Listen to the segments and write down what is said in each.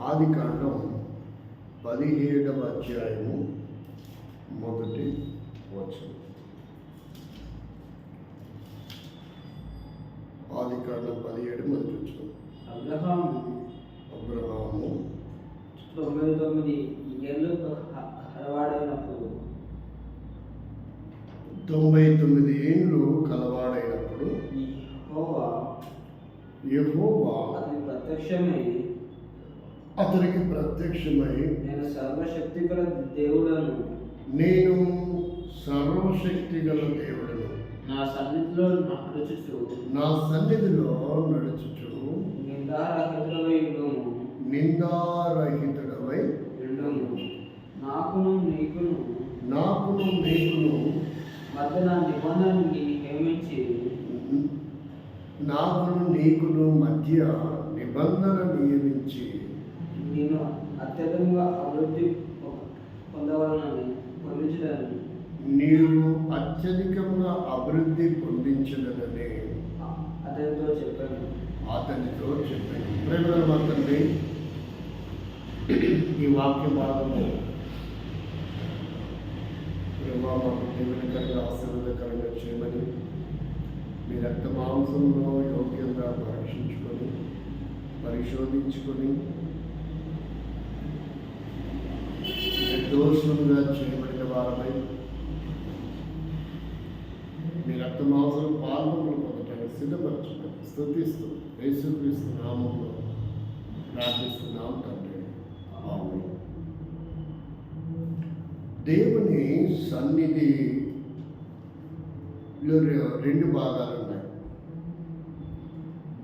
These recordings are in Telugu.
ఆదికాండం 17వ అధ్యాయము మొదటి వచనం. ఆదికాండం 17 మొదటి వచనం. అబ్రహాము 99 ఏళ్ళు కలవాడైనప్పుడు 99 ఏళ్ళు కలవాడైనప్పుడు యెహోవా అతనికి ప్రత్యక్షమై నేను సర్వశక్తిగల దేవుడను, నేను సర్వశక్తిగల దేవుడను, నా సన్నిధిలో నడుచుచు నిందారహితుడవై ఉండుము. నాకును నీకును మధ్య నా నిబంధనని నియమించి నేను అత్యధికంగా అభివృద్ధి పొందించడానికి నీవు అత్యధికంగా అభివృద్ధి పొందించదనని అతనితో చెప్పాను. ప్రేమల తండ్రి, ఈ వాక్య భాగము మాకు దీవెనకరంగా ఆశీర్వాదకరంగా చేయమని మీ రక్త మాంసంలో యోగ్యంగా పరీక్షించుకొని పరిశోధించుకొని నిర్దోషులుగా చేయబడిన వారమై మీ రక్త మాంసం పాల్గొనలు పొందటానికి సిద్ధపరచుకొని స్తుతిస్తూ యేసుక్రీస్తు నామంలో ప్రార్థిస్తున్నాం తండ్రి. ఆమేన్. దేవుని సన్నిధిలో 2 భాగాలు ఉన్నాయి.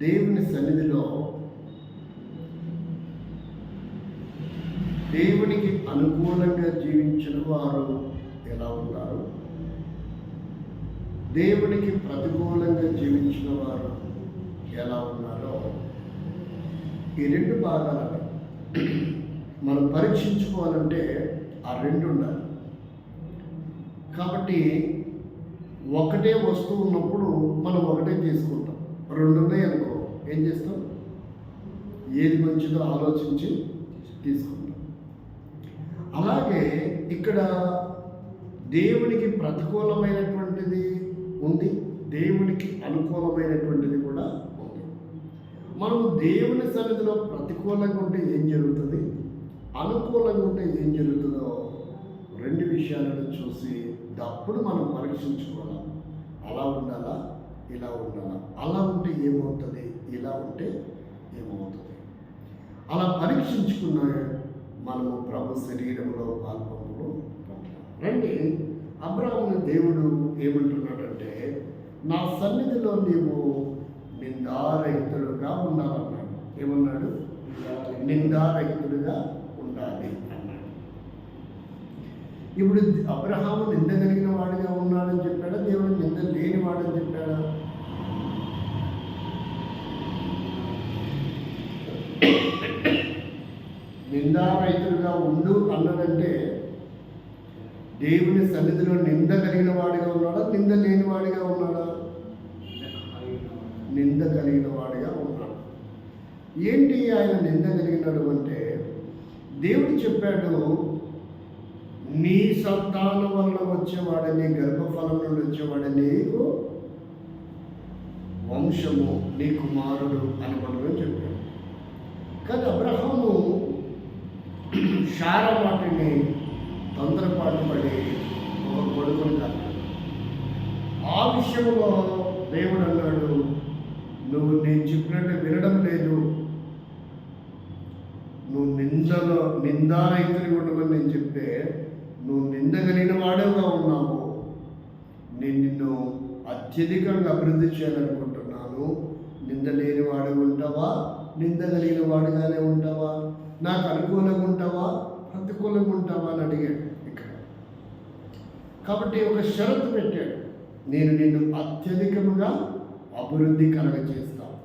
దేవుని సన్నిధిలో దేవునికి అనుకూలంగా జీవించిన వారు ఎలా ఉన్నారు, దేవునికి ప్రతికూలంగా జీవించిన వారు ఎలా ఉన్నారో ఈ 2 భాగాలను మనం పరీక్షించుకోవాలంటే ఆ 2 ఉండాలి. కాబట్టి ఒకటే వస్తువు ఉన్నప్పుడు మనం ఒకటే తీసుకుంటాం. 2 ఉన్నాయి అనుకో, ఏం చేస్తాం? ఏది మంచిదో ఆలోచించి తీసుకుంటాం. అలాగే ఇక్కడ దేవునికి ప్రతికూలమైనటువంటిది ఉంది, దేవునికి అనుకూలమైనటువంటిది కూడా ఉంది. మనము దేవుని సన్నిధిలో ప్రతికూలంగా ఉంటే ఏం జరుగుతుంది, అనుకూలంగా ఉంటే ఏం జరుగుతుందో 2 విషయాలను చూసి అప్పుడు మనం పరీక్షించుకోవాలి. అలా ఉండాలా, ఇలా ఉండాలా, అలా ఉంటే ఏమవుతుంది, ఇలా ఉంటే ఏమవుతుంది. అలా పరీక్షించుకున్న మనము ప్రభు శరీరంలో పాల్పంపులో రండి. అబ్రాహాముని దేవుడు ఏమంటున్నాడంటే, నా సన్నిధిలో నీవు నిందారహితుడుగా ఉండాలన్నాడు. ఏమన్నాడు? నిందారహితుడుగా ఉండాలి అన్నాడు. ఇప్పుడు అబ్రహాము నింద కలిగిన వాడిగా ఉన్నాడని చెప్పాడా, దేవుడు నింద లేని వాడని చెప్పాడా? నిందారహితుడుగా ఉండు అన్నాడంటే దేవుని సన్నిధిలో నింద కలిగిన వాడిగా ఉన్నాడా, నింద లేని వాడిగా ఉన్నాడా? నింద కలిగిన వాడిగా ఉన్నాడు. ఏంటి ఆయన నింద కలిగినాడు అంటే, దేవుడు చెప్పాడు, నీ సంతానం వలన వచ్చేవాడని, గర్భఫలం నుండి వచ్చేవాడని నీకు వంశము, నీ కుమారుడు అని మనమే చెప్పాడు. కానీ అబ్రహాము శారా మాటని తొందరపాటు పడి ఒక కొడుకుని కన్నాడు. ఆ విషయంలో దేవుడు అన్నాడు, నువ్వు నేను చెప్పినట్టు వినడం లేదు, నువ్వు నిందారహితుడిగా ఉండమని నేను చెప్తే నువ్వు నింద కలిగిన వాడుగా ఉన్నావు. నేను నిన్ను అత్యధికంగా అభివృద్ధి చేయాలనుకుంటున్నాను. నింద లేని వాడు ఉంటావా, నింద కలిగిన వాడుగానే ఉంటావా, నాకు అనుకూలంగా ఉంటావా, ప్రతికూలంగా ఉంటావా అని అడిగాడు ఇక్కడ. కాబట్టి ఒక షరతు పెట్టాడు, నేను నిన్ను అత్యధికంగా అభివృద్ధి కలగజేస్తాను.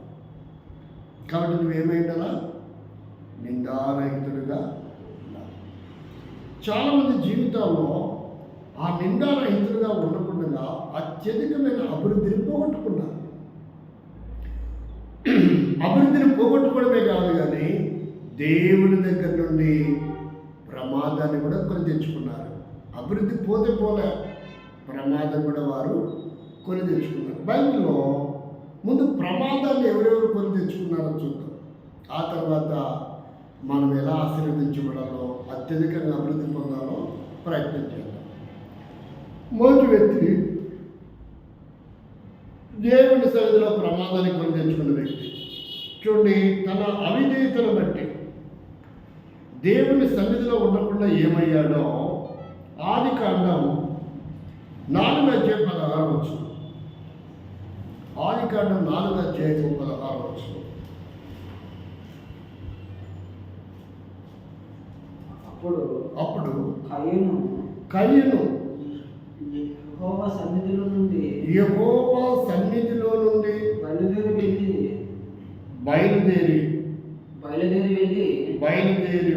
కాబట్టి నువ్వేమైందలా నిందారహితుడుగా ఉండాలి. చాలామంది జీవితాల్లో ఆ నిందారహితుడుగా ఉండకుండా అత్యధికమైన అభివృద్ధిని పోగొట్టుకున్నారు. అభివృద్ధిని పోగొట్టుకోవడమే కాదు, కానీ దేవుని దగ్గర నుండి ప్రమాదాన్ని కూడా కొని తెచ్చుకున్నారు. అభివృద్ధి పోతే పోలే, ప్రమాదం కూడా వారు కొని తెచ్చుకున్నారు. బైబిల్లో ముందు ప్రమాదాన్ని ఎవరెవరు కొని తెచ్చుకున్నారో చూద్దాం. ఆ తర్వాత మనం ఎలా ఆశీర్వదించబడాలో, అత్యధికంగా అభివృద్ధి పొందాలో ప్రయత్నం చేద్దాం. మొదటి వ్యక్తి దేవుని సన్నిధిలో ప్రమాదాన్ని కొని తెచ్చుకున్న వ్యక్తి. చూడండి, తన అవిధేయతను బట్టి దేవుని సన్నిధిలో ఉండకుండా ఏమయ్యాడో ఆదికాండం 4:16. ఆదికాండం 4:16. అప్పుడు కయీను యెహోవా సన్నిధిలో నుండి బయలుదేరి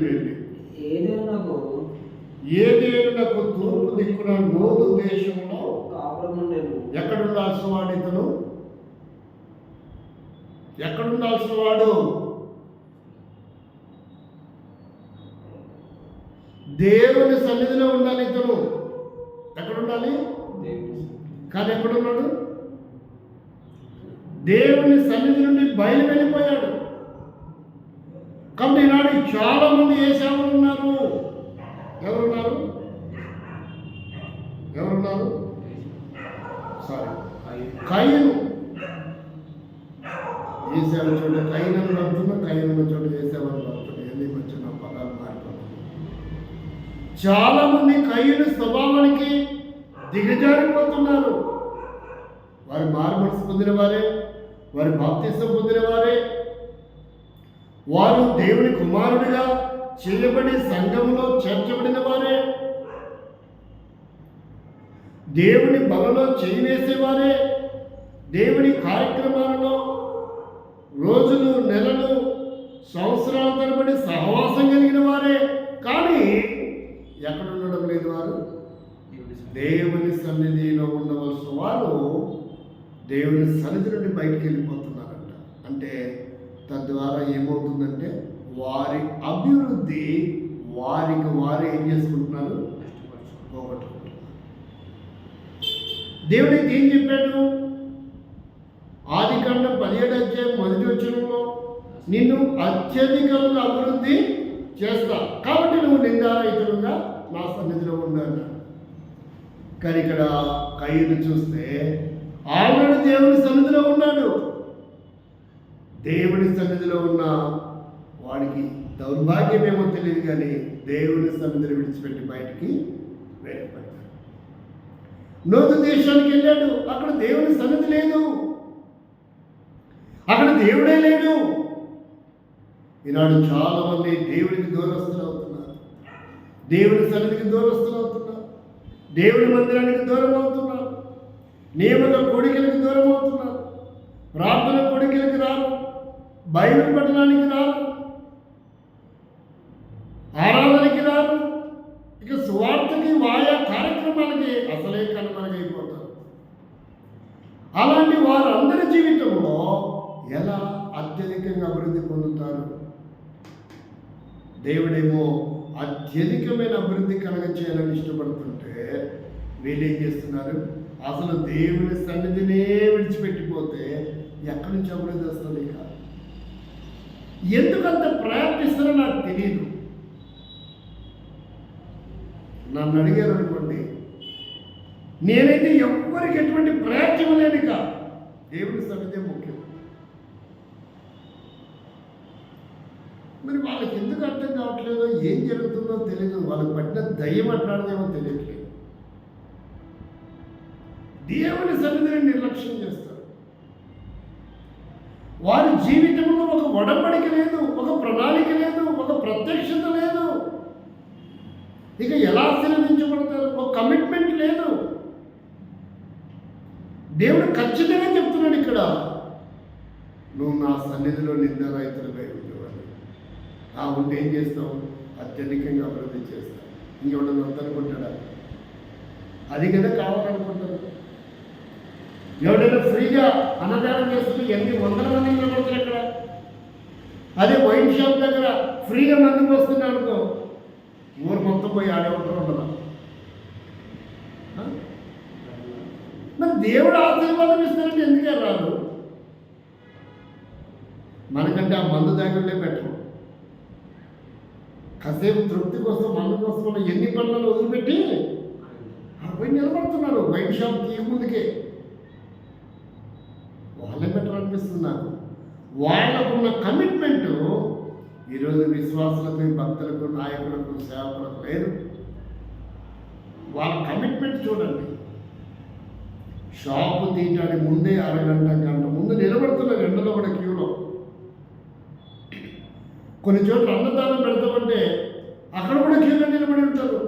వెళ్ళి ఏదేనునకు తూర్పు దిక్కున నోదు దేశంలో ఎక్కడుండాల్సిన వాడు ఇతను? ఎక్కడుండాల్సిన వాడు? దేవుని సన్నిధిలో ఉండాలి ఇతను. ఎక్కడుండాలి? కానీ ఎక్కడున్నాడు? దేవుని సన్నిధి నుండి బయలు వెళ్ళిపోయాడు. కాబట్టి ఈనాడు చాలా మంది ఏసావులు ఉన్నారు. ఎవరున్నారు? కయీను. ఏసావు చోట కయీనని పడుతున్నా, కయీనున్న చోట ఏసావని పడుతున్నా. ఎందుకు వచ్చిన పదాలు మారిపోతున్నాయి. చాలా మంది కయీను స్వభావానికి దిగజారిపోతున్నారు. వారి మారుమనసు పొందిన వారే, వారి బాప్తిసం పొందిన వారే, వారు దేవుని కుమారుడిగా చేయబడి సంఘములో చేర్చబడిన వారే, దేవుని బలలో చేయి వేసేవారే, దేవుని కార్యక్రమాలలో రోజులు, నెలలు, సంవత్సరాల తరబడి సహవాసం కలిగిన వారే. కానీ ఎక్కడ ఉండడం లేదు వారు? దేవుని సన్నిధిలో ఉండవలసిన వారు దేవుని సన్నిధి నుండి బయటికి వెళ్ళిపోతున్నారంట. అంటే తద్వారా ఏమవుతుందంటే వారి అభివృద్ధి వారికి వారే ఏం చేసుకుంటున్నారు? పోగొట్టుకుంటున్నారు. దేవుడికి ఏం చెప్పాడు? ఆదికాండం 17:1 నిన్ను అత్యధికంగా అభివృద్ధి చేస్తా, కాబట్టి నువ్వు నిందారహితులుగా నా సన్నిధిలో ఉండాలి. కానీ ఇక్కడ కయీను చూస్తే ఆల్రెడీ దేవుని సన్నిధిలో ఉన్నాడు. దేవుని సన్నిధిలో ఉన్న వాడికి దౌర్భాగ్యమేమో తెలియదు, కానీ దేవుని సన్నిధిని విడిచిపెట్టి బయటికి వెళ్ళిపోయాడు. నోదు దేశానికి వెళ్ళాడు. అక్కడ దేవుని సన్నిధి లేదు, అక్కడ దేవుడే లేడు. ఈనాడు చాలా మంది దేవుడికి దూరస్తులు అవుతున్నారు, దేవుని సన్నిధికి దూరస్తులు అవుతున్నారు, దేవుని మందిరానికి దూరం అవుతున్నారు, నియమిత కోడికలకు దూరం అవుతున్నారు, ప్రార్థన కోడికలకు రారు, బైబిల్ పట్టణానికి రారు, ఆరాధనకి రారు, ఇక సువార్తకి వాయా కార్యక్రమాలకి అసలే కనుమరుగైపోతారు. అలాంటి వారందరి జీవితంలో ఎలా అత్యధికంగా అభివృద్ధి పొందుతారు? దేవుడేమో అత్యధికమైన అభివృద్ధి కలగ చేయాలని ఇష్టపడుతుంటే వీళ్ళు ఏం చేస్తున్నారు? అసలు దేవుని సన్నిధినే విడిచిపెట్టిపోతే ఎక్కడి నుంచి అభివృద్ధి వస్తుంది? ఇక ఎందుకంత ప్రయత్నిస్తారో నాకు తెలియదు. నన్ను అడిగారు అనుకోండి, నేనైతే ఎవ్వరికి ఎటువంటి ప్రయత్నం లేను. ఇక దేవుని సన్నిధే ముఖ్యం. మరి వాళ్ళకి ఎందుకు అర్థం కావట్లేదో, ఏం జరుగుతుందో తెలియదు. వాళ్ళకి పట్టిన దయ్యం అంటాడేమో తెలియట్లేదు. దేవుని సన్నిధిని నిర్లక్ష్యం చేస్తారు. వారి జీవితంలో ఒక ఒడంబడిక లేదు, ఒక ప్రణాళిక లేదు, ఒక ప్రత్యక్షత లేదు. ఇక ఎలా ఆశీర్వదించబడతారు? ఒక కమిట్మెంట్ లేదు. దేవుడు ఖచ్చితంగా చెప్తున్నాడు ఇక్కడ, నువ్వు నా సన్నిధిలో నిందారహితులుగా ఉండేవాడు. ఆ ఉంటే ఏం చేస్తావు? అత్యధికంగా అభివృద్ధి చేస్తావు. ఇంకెవడన్నా వద్దనుకుంటాడా? అది కదా కావాలనుకుంటారు. ఎవడైనా ఫ్రీగా అన్నదానం చేస్తుంటే ఎన్ని వందల మంది నిలబడతారు అక్కడ. అదే వైన్ షాప్ దగ్గర ఫ్రీగా మందుకు వస్తున్నాను అనుకో, ఊరు మొత్తం పోయి ఆడేవాళ్ళు ఉండదు. మరి దేవుడు ఆశీర్వాదం ఇస్తానంటే ఎందుకే రాదు? మనకంటే ఆ మందు దాగులే బెటర్. కాసేపు తృప్తి కోసం మందు కోసం ఎన్ని పనులను వదిలిపెట్టి పోయి నిలబడుతున్నారు వైన్ షాప్ తీయ ముందుకే. వాళ్ళే బెటర్ అనిపిస్తుంది నాకు. వాళ్ళకున్న కమిట్మెంటు ఈరోజు విశ్వాసులకు, భక్తులకు, నాయకులకు, సేవకులకు లేదు. వాళ్ళ కమిట్మెంట్ చూడండి. షాపు తీయటానికి ముందే అరగంట, గంట ముందు నిలబడుతున్నారు ఎండలో కూడా క్యూలో. కొన్ని చోట్ల అన్నదానం పెడతామంటే అక్కడ కూడా క్యూలో నిలబడి ఉంటారు.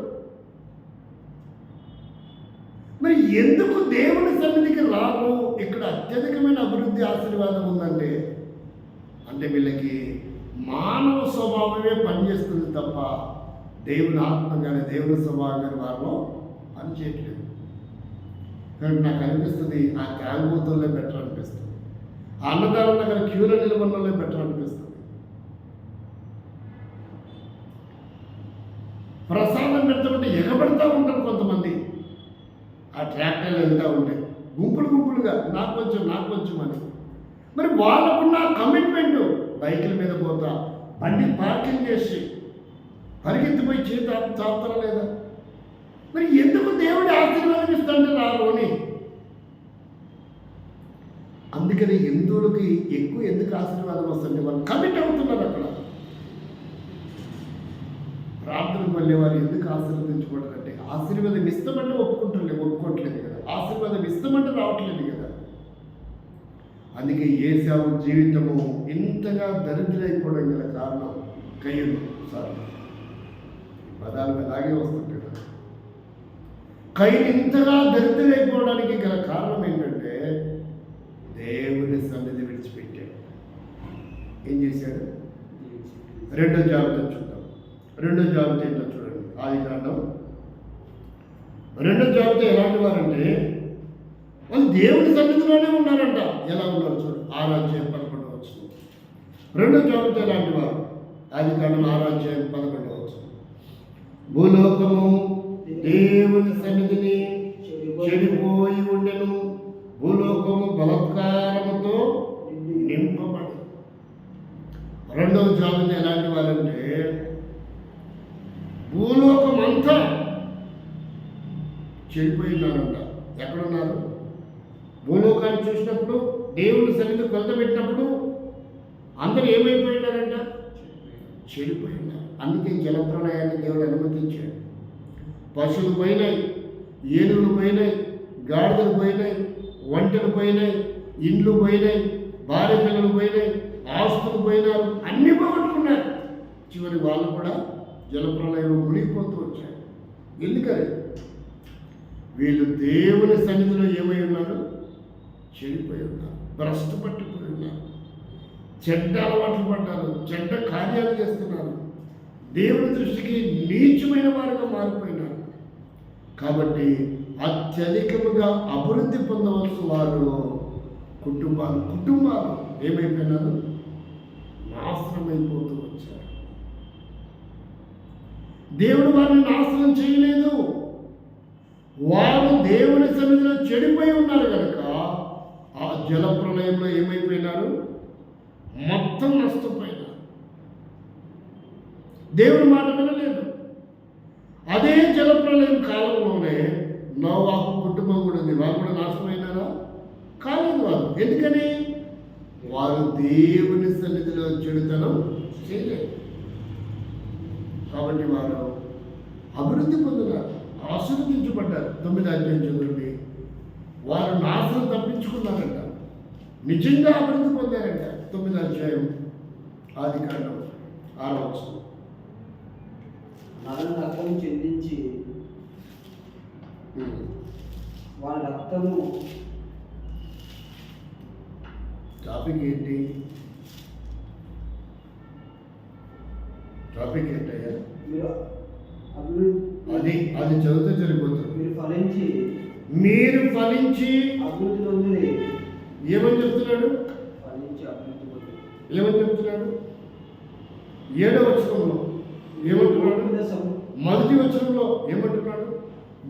మరి ఎందుకు దేవుని సన్నిధికి రారు? ఇక్కడ అత్యధికమైన అభివృద్ధి, ఆశీర్వాదం ఉందంటే అంటే వీళ్ళకి మానవ స్వభావమే పనిచేస్తుంది తప్ప దేవుని ఆత్మ కానీ దేవుని స్వభావం కానీ వారిలో పనిచేయట్లేదు. కానీ నాకు అనిపిస్తుంది ఆ త్యాగబోతులే బెటర్ అనిపిస్తుంది. ఆ అన్నదానం దగ్గర క్యూలో నిలబడినోళ్ళే బెటర్ అనిపిస్తుంది. ప్రసాదం పెడతామంటే ఎగబడతా ఉంటారు కొంతమంది. ఆ ట్రాక్టర్లు వెళ్తూ ఉంటే గుంపులు గుంపులుగా నాకు కొంచెం అని. మరి వాళ్ళకున్న కమిట్మెంట్ బైకుల మీద పోతా, బండి పార్కింగ్ చేసి పరిగెత్తిపోయి చేత చాపుతారా లేదా? మరి ఎందుకు దేవుడి ఆశీర్వాదం ఇస్తుంటే రాలోని? అందుకని హిందువులకి ఎక్కువ ఎందుకు ఆశీర్వాదం వస్తుంది? వాళ్ళు కమిట్ అవుతున్నారు. అక్కడ ప్రార్థనకు వెళ్ళే వారు ఎందుకు ఆశీర్వదించకూడదంటే ఆశీర్వాదం ఇస్తామంటే ఒప్పుకోవట్లేదు కదా, ఆశీర్వాదం ఇస్తామంటే రావట్లేదు కదా. అందుకే ఏశావు జీవితము ఇంతగా దరిద్రైపోవడం గల కారణం కయ్యను. సార్ పదాలు అలాగే వస్తుంటాయి కదా. కయ్యను ఇంతగా దరిద్రైపోవడానికి గల కారణం ఏంటంటే దేవుని సన్నిధి విడిచిపెట్టాడు. ఏం చేశాడు? రెండో జాబితా చూద్దాం. రెండో జాబితా ఏంటో చూడండి. ఆదికాండం రెండో జాబితా ఎలాంటి వారంటే వాళ్ళు దేవుని సన్నిధిలోనే ఉన్నారంట. ఎలా ఉన్నారు చూడు, 6:11 రెండో జాబితా ఎలాంటి వారు? ఆదికాండం 6:11 భూలోకము దేవుని సన్నిధిని చెడిపోయి ఉండెను, భూలోకము బలత్కారముతో నింపబడి. రెండవ జాబితా ఎలాంటి వారంటే భూలోకం అంతా చెడిపోయినారంట. ఎక్కడున్నారు? భూలోకాన్ని చూసినప్పుడు, దేవుని సన్నిధి కొలత పెట్టినప్పుడు అందరూ ఏమైపోయినారంట? చెడిపోయినారు. అందుకే జలప్రళయాన్ని దేవుడు అనుమతించాడు. పశువులు పోయినాయి, ఏనుగులు పోయినాయి, గాడిదలు పోయినాయి, ఒంటెలు పోయినాయి, ఇండ్లు పోయినాయి, భార్య పిల్లలు పోయినాయి, ఆస్తులు పోయినారు, అన్నీ పోగొట్టుకున్నారు. చివరి వాళ్ళు కూడా జలప్రళయంలో మునిగిపోతూ వచ్చారు. ఎందుకని? వీళ్ళు దేవుని సన్నిధిలో ఏమై ఉన్నారు? చెడిపోయి ఉన్నారు, భ్రష్టు పట్టిపోయి ఉన్నారు, చెడ్డ అలవాట్లు పడ్డారు, చెడ్డ కార్యాలు చేస్తున్నారు, దేవుని దృష్టికి నీచమైన వారుగా మారిపోయినారు. కాబట్టి అత్యధికముగా అభివృద్ధి పొందవలసిన వారు కుటుంబాలు ఏమైపోయినారు? నాశనమైపోతూ వచ్చారు. దేవుడు వారిని నాశనం చేయలేదు. వారు దేవుని సన్నిధిలో చెడిపోయి ఉన్నారు కనుక ఆ జల ప్రళయంలో ఏమైపోయినారు? మొత్తం నష్టపోయినారు. దేవుని మాట వినలేదు. అదే జల ప్రళయం కాలంలోనే నోవాహు కుటుంబం కూడా ఉంది. వారు కూడా నాశనమైనారా? కాలేదు. వారు ఎందుకని? వారు దేవుని సన్నిధిలో చెడుతనం చేయలేదు. కాబట్టి వారు అభివృద్ధి పొందినారు, ఆశీర్వదించబడ్డారు. 9వ అధ్యాయం చదువుండి. వారు నాశనం తప్పించుకున్నారంట, నిజంగా అభివృద్ధి పొందారంట. 9వ అధ్యాయం ఆదికాండం 6వ మరణ రక్తం చెందించి వాళ్ళ రక్తము. టాపిక్ ఏంటి? టాపిక్ ఏంటయ్యా? అది చదివితే సరిపోతుంది. మీరు ఫలించి అభివృద్ధి పొంది. ఏమని చెప్తున్నాడు? ఫలించి అభివృద్ధి పొంది. ఏమని చెప్తున్నాడు? 7వ వచనంలో ఏమంటున్నాడు? మొదటి వచనంలో ఏమంటున్నాడు?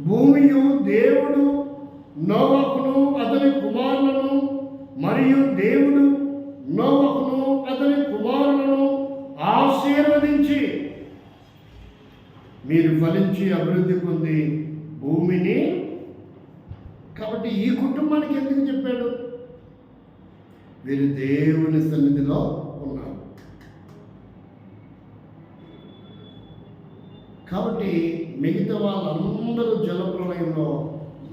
భూమియు దేవుడు నోవహును అతని కుమారులను మరియు దేవుడు నోవహును అతని కుమారులను ఆశీర్వదించి మీరు ఫలించి అభివృద్ధి పొంది భూమిని. కాబట్టి ఈ కుటుంబానికి ఎందుకు చెప్పాడు? వీరు దేవుని సన్నిధిలో ఉన్నారు. కాబట్టి మిగతా వాళ్ళందరూ జలప్రలయంలో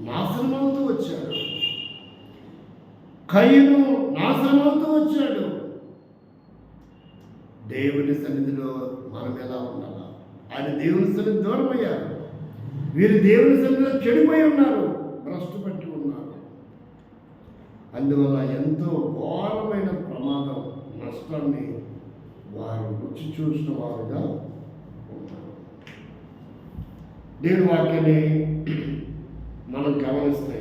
నాశనమవుతూ వచ్చాడు. కయ్యను నాశనమవుతూ వచ్చాడు. దేవుని సన్నిధిలో మనం ఎలా ఉండాలా? ఆయన దేవుని సన్నిధి దూరం అయ్యారు. వీరు దేవుని సన్నిధిలో చెడిపోయి ఉన్నారు, భ్రష్టు పట్టి ఉన్నారు. అందువల్ల ఎంతో ఘోరమైన ప్రమాదం, నష్టాన్ని వారు రుచి చూసిన వారుగా ఉన్నారు. దేవుని వాక్యాన్ని మనం గమనిస్తే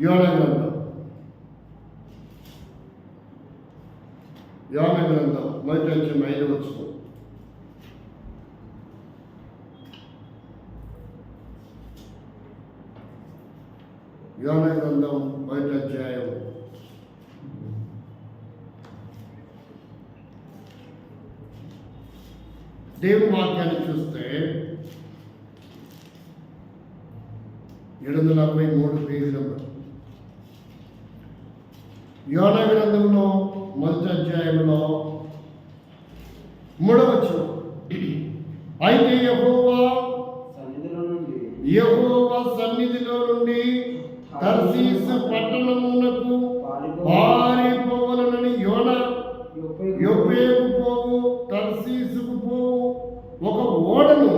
యోనా గ్రంథం మొదటి అధ్యాయం 5వ వచనం. యోనా గ్రంథం మొదటి అధ్యాయం 5వ దేవుని వాక్యాన్ని చూస్తే 743 పేజీ నెంబర్. యోనా గ్రంథంలో మొదటి అధ్యాయంలో 3వ వచనం. అయితే యెహోవా సన్నిధిలో నుండి తర్షీసు పట్టణమునకు పారిపోవలనని యోనా యొప్పేకు పోవు తర్షీసుకు పోవు ఒక ఓడను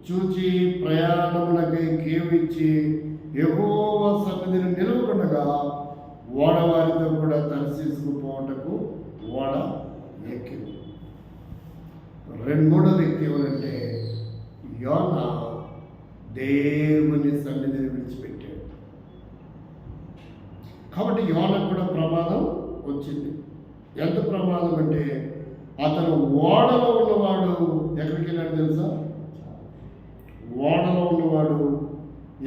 చూచి ప్రయాణమునకై కేవిచ్చి యెహోవా సన్నిధిని నిలవకుండగా ఓడవారితో కూడా తర్షీసుకు పోవటకు ఓడ ఎక్కింది. మూడో వ్యక్తి ఎవరంటే యోనా దేవుని సన్నిధిని విడిచిపెట్టాడు. కాబట్టి యోనాకు కూడా ప్రమాదం వచ్చింది. ఎంత ప్రమాదం అంటే అతను ఓడలో ఉన్నవాడు ఎక్కడికి వెళ్ళాడు తెలుసా? ఓడలో ఉన్నవాడు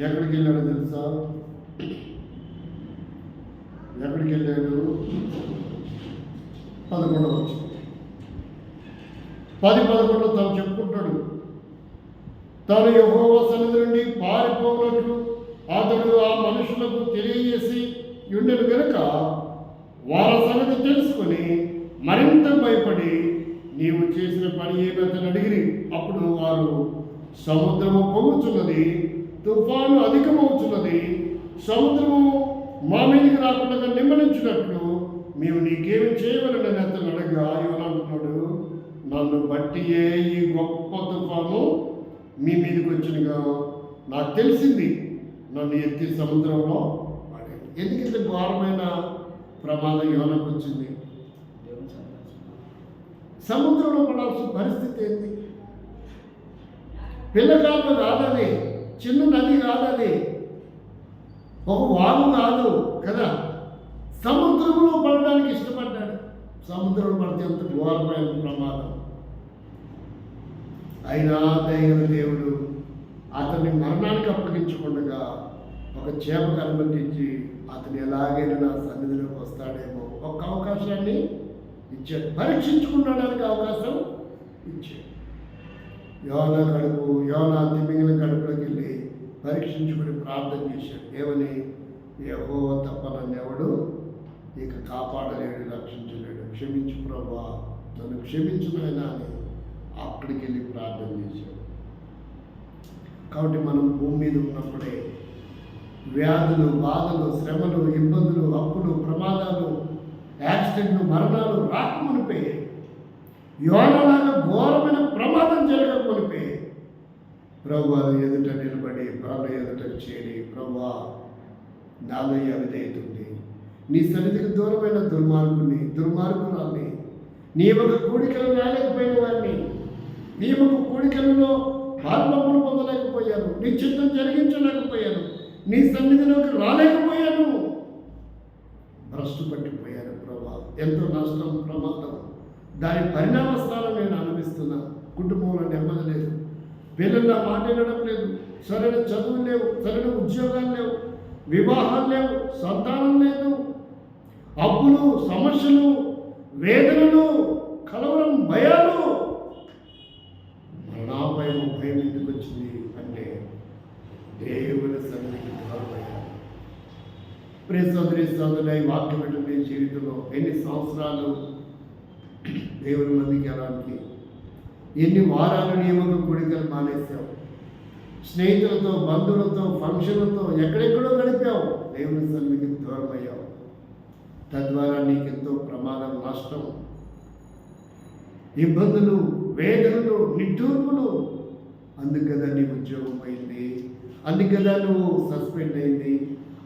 ఎక్కడికి వెళ్ళాడు తెలుసా? ఎక్కడికి వెళ్ళాడు? 11వ వచనం. 10-11 తను చెప్పుకుంటాడు. తాను యెహోవా సన్నిధి నుండి పారిపోనట్లు అతడు ఆ మనుషులకు తెలియజేసి ఉండెను గనుక వారి సంగతి తెలుసుకొని మరింత భయపడి నీవు చేసిన పని ఏమైతే అడిగిరి. అప్పుడు వారు సముద్రము పొంగుచున్నది, తుఫాను అధికమవుతున్నది, సముద్రము మా మీదకి రాకుండా నిమ్మలించినట్లు మేము నీకేమి చేయవలనని అతను అడగా యోనా అంటున్నాడు, నన్ను బట్టియే ఈ గొప్ప తుఫాను మీ మీదకి వచ్చినగా నాకు తెలిసింది. నన్ను ఎత్తి సముద్రంలో పడేది. ఎందుకు ఇంత ఘోరమైన ప్రమాదం యోనాకు వచ్చింది? సముద్రంలో పడాల్సిన పరిస్థితి ఏంటి? పిల్లకాలు కాదది, చిన్న నది కాదది, ఒక వాగు కాదు కదా. సముద్రంలో పడడానికి ఇష్టపడ్డాడు. సముద్రంలో పడితే ఎంత ఘోరమైన ప్రమాదం. అయినా దైవ దేవుడు అతన్ని మరణానికి అప్పగించకుండా ఒక చేపకు అనుమతించి అతను ఎలాగైనా నా సన్నిధిలోకి వస్తాడేమో ఒక అవకాశాన్ని ఇచ్చాడు. పరీక్షించుకున్నాడానికి అవకాశం ఇచ్చాడు. యోనా తిమింగిల కడుపులోకి వెళ్ళి పరీక్షించుకుని ప్రార్థన చేశాడు. ఏమని? యెహోవా తప్ప నన్నెవడు ఇక కాపాడలేడు, రక్షించలేడు, క్షమించు ప్రభువా, నన్ను క్షమించు నాయనా అని అక్కడికి వెళ్ళి ప్రార్థన చేశాడు. కాబట్టి మనం భూమి మీద ఉన్నప్పుడే వ్యాధులు, బాధలు, శ్రమలు, ఇబ్బందులు, అప్పులు, ప్రమాదాలు, యాక్సిడెంట్లు, మరణాలు రాకమునిపే, యోనాలాగా ఘోరమైన ప్రమాదం జరగకమునిపే ప్రభువా ఎదుట నిలబడి ప్రాణ ఎదుట చేరి, ప్రభువా నాలో అవిధేయతుంది, నీ సన్నిధికి దూరమైన దుర్మార్గురాల్ని, నీ యొక్క కోడికలు రాలేకపోయిన వారిని, నీ యొక్క కోడికలలో పాల్పంపులు పొందలేకపోయాను, నీ చిత్తం జరిగించలేకపోయాను, నీ సన్నిధిలోకి రాలేకపోయాను, భ్రష్టు పట్టిపోయాను ప్రభువా. ఎంతో నష్టం, ప్రమాదం దాని పరిణామ స్థానం నేను అనుభవిస్తున్నా. కుటుంబంలో నెమ్మది లేదు, పిల్లల మాట వినడం లేదు, సరైన చదువులు లేవు, సరైన ఉద్యోగాలు లేవు, వివాహాలు లేవు, సంతానం లేదు, అప్పులు, సమస్యలు, వేదనలు, కలవరం, భయాలు. మరణాభయం భయం ఎందుకు వచ్చింది అంటే దేవుని సన్నిధికి దూరమయ్యాను. ప్రియ సోదరి సోదరుల, ఈ వాక్యం ఏంటంటే జీవితంలో ఎన్ని సంవత్సరాలు దేవుని మందికి వెళ్ళడానికి, ఎన్ని వారాలు నియమక కోరికలు మానేసావు, స్నేహితులతో, బంధువులతో, ఫంక్షన్లతో ఎక్కడెక్కడో గడిపావు, దేవుని సన్నిధికి దూరమయ్యావు. తద్వారా నీకెంతో ప్రమాదం, నష్టం, ఇబ్బందులు, వేదనలు, నిట్టూర్పులు. అందుకదా నీ ఉద్యోగం పోయింది, అందుకదా నువ్వు సస్పెండ్ అయింది,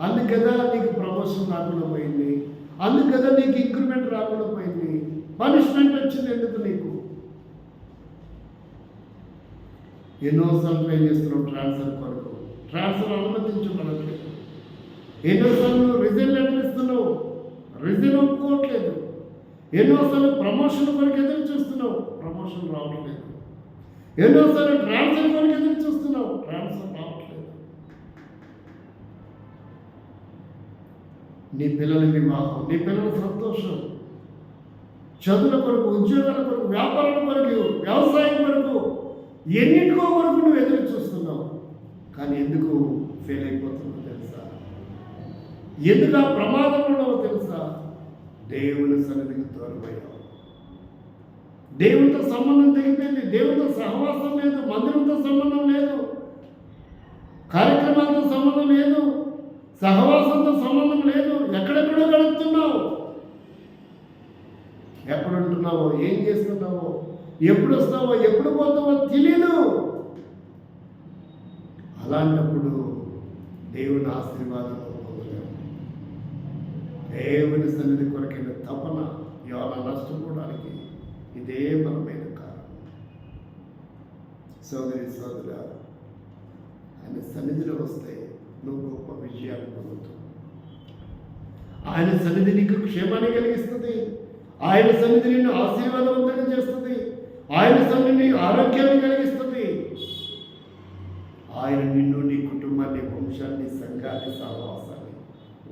అందుకదా నీకు ప్రమోషన్ రాకుండా పోయింది, అందుకదా నీకు ఇంక్రిమెంట్ రాకుండా పోయింది, పనిష్మెంట్ వచ్చింది ఎందుకు నీకు? ఎన్నోసార్లు ట్రై చేస్తున్నావు ట్రాన్స్ఫర్ కొరకు, ట్రాన్స్ఫర్ అనుమతించబడట్లేదు. ఎన్నోసార్లు రిజైన్ లెటర్ ఇస్తున్నావు, రిజైన్ ఒప్పుకోవట్లేదు. ఎన్నోసార్లు ప్రమోషన్ కొరకు ఎదురు చూస్తున్నావు, ప్రమోషన్ రావట్లేదు. ఎన్నోసార్లు ట్రాన్స్ఫర్ కొరకు ఎదురు చూస్తున్నావు, ట్రాన్స్ఫర్ రావట్లేదు. నీ పిల్లల వివాహం, నీ పిల్లల సంతోషం, చదువుల కొరకు, ఉద్యోగాల కొరకు, వ్యాపారాల కొరకు, వ్యవసాయం కొరకు, ఎన్నిటికో వరకు నువ్వు ఎదురు చూస్తున్నావు. కానీ ఎందుకు ఫెయిల్ అయిపోతున్నావు తెలుసా? ఎందుకు ఆ ప్రమాదంలో ఉన్నావో తెలుసా? దేవుని సన్నిధికి దూరమయ్యావు. దేవునితో సంబంధం తెగిపోయింది, దేవునితో సహవాసం లేదు, మందిరంతో సంబంధం లేదు, కార్యక్రమాలతో సంబంధం లేదు, సహవాసంతో సంబంధం లేదు. ఎక్కడెక్కడో గడుపుతున్నావు. ఎప్పుడు ఉంటున్నావో, ఏం చేస్తున్నావో, ఎప్పుడు వస్తావో, ఎప్పుడు పోతావో తెలియదు. అలాంటప్పుడు దేవుని ఆశీర్వాదం పొందలేము. దేవుని సన్నిధి కొరకైన తపన ఇవాళ నష్టపోవడానికి ఇదే బలమైన కారణం. సోదరి సోదర, ఆయన సన్నిధిలో వస్తే నువ్వు గొప్ప విజయాన్ని పొందుతావు. ఆయన సన్నిధి నీకు క్షేమాన్ని కలిగిస్తుంది. ఆయన సన్నిధి నిన్ను ఆశీర్వాదవంతంగా చేస్తుంది. ఆయన సన్నిధి ఆరోగ్యాన్ని కలిగిస్తుంది. ఆయన నిన్ను, నీ కుటుంబాన్ని, వంశాన్ని, సంఘాన్ని, సహవాసాన్ని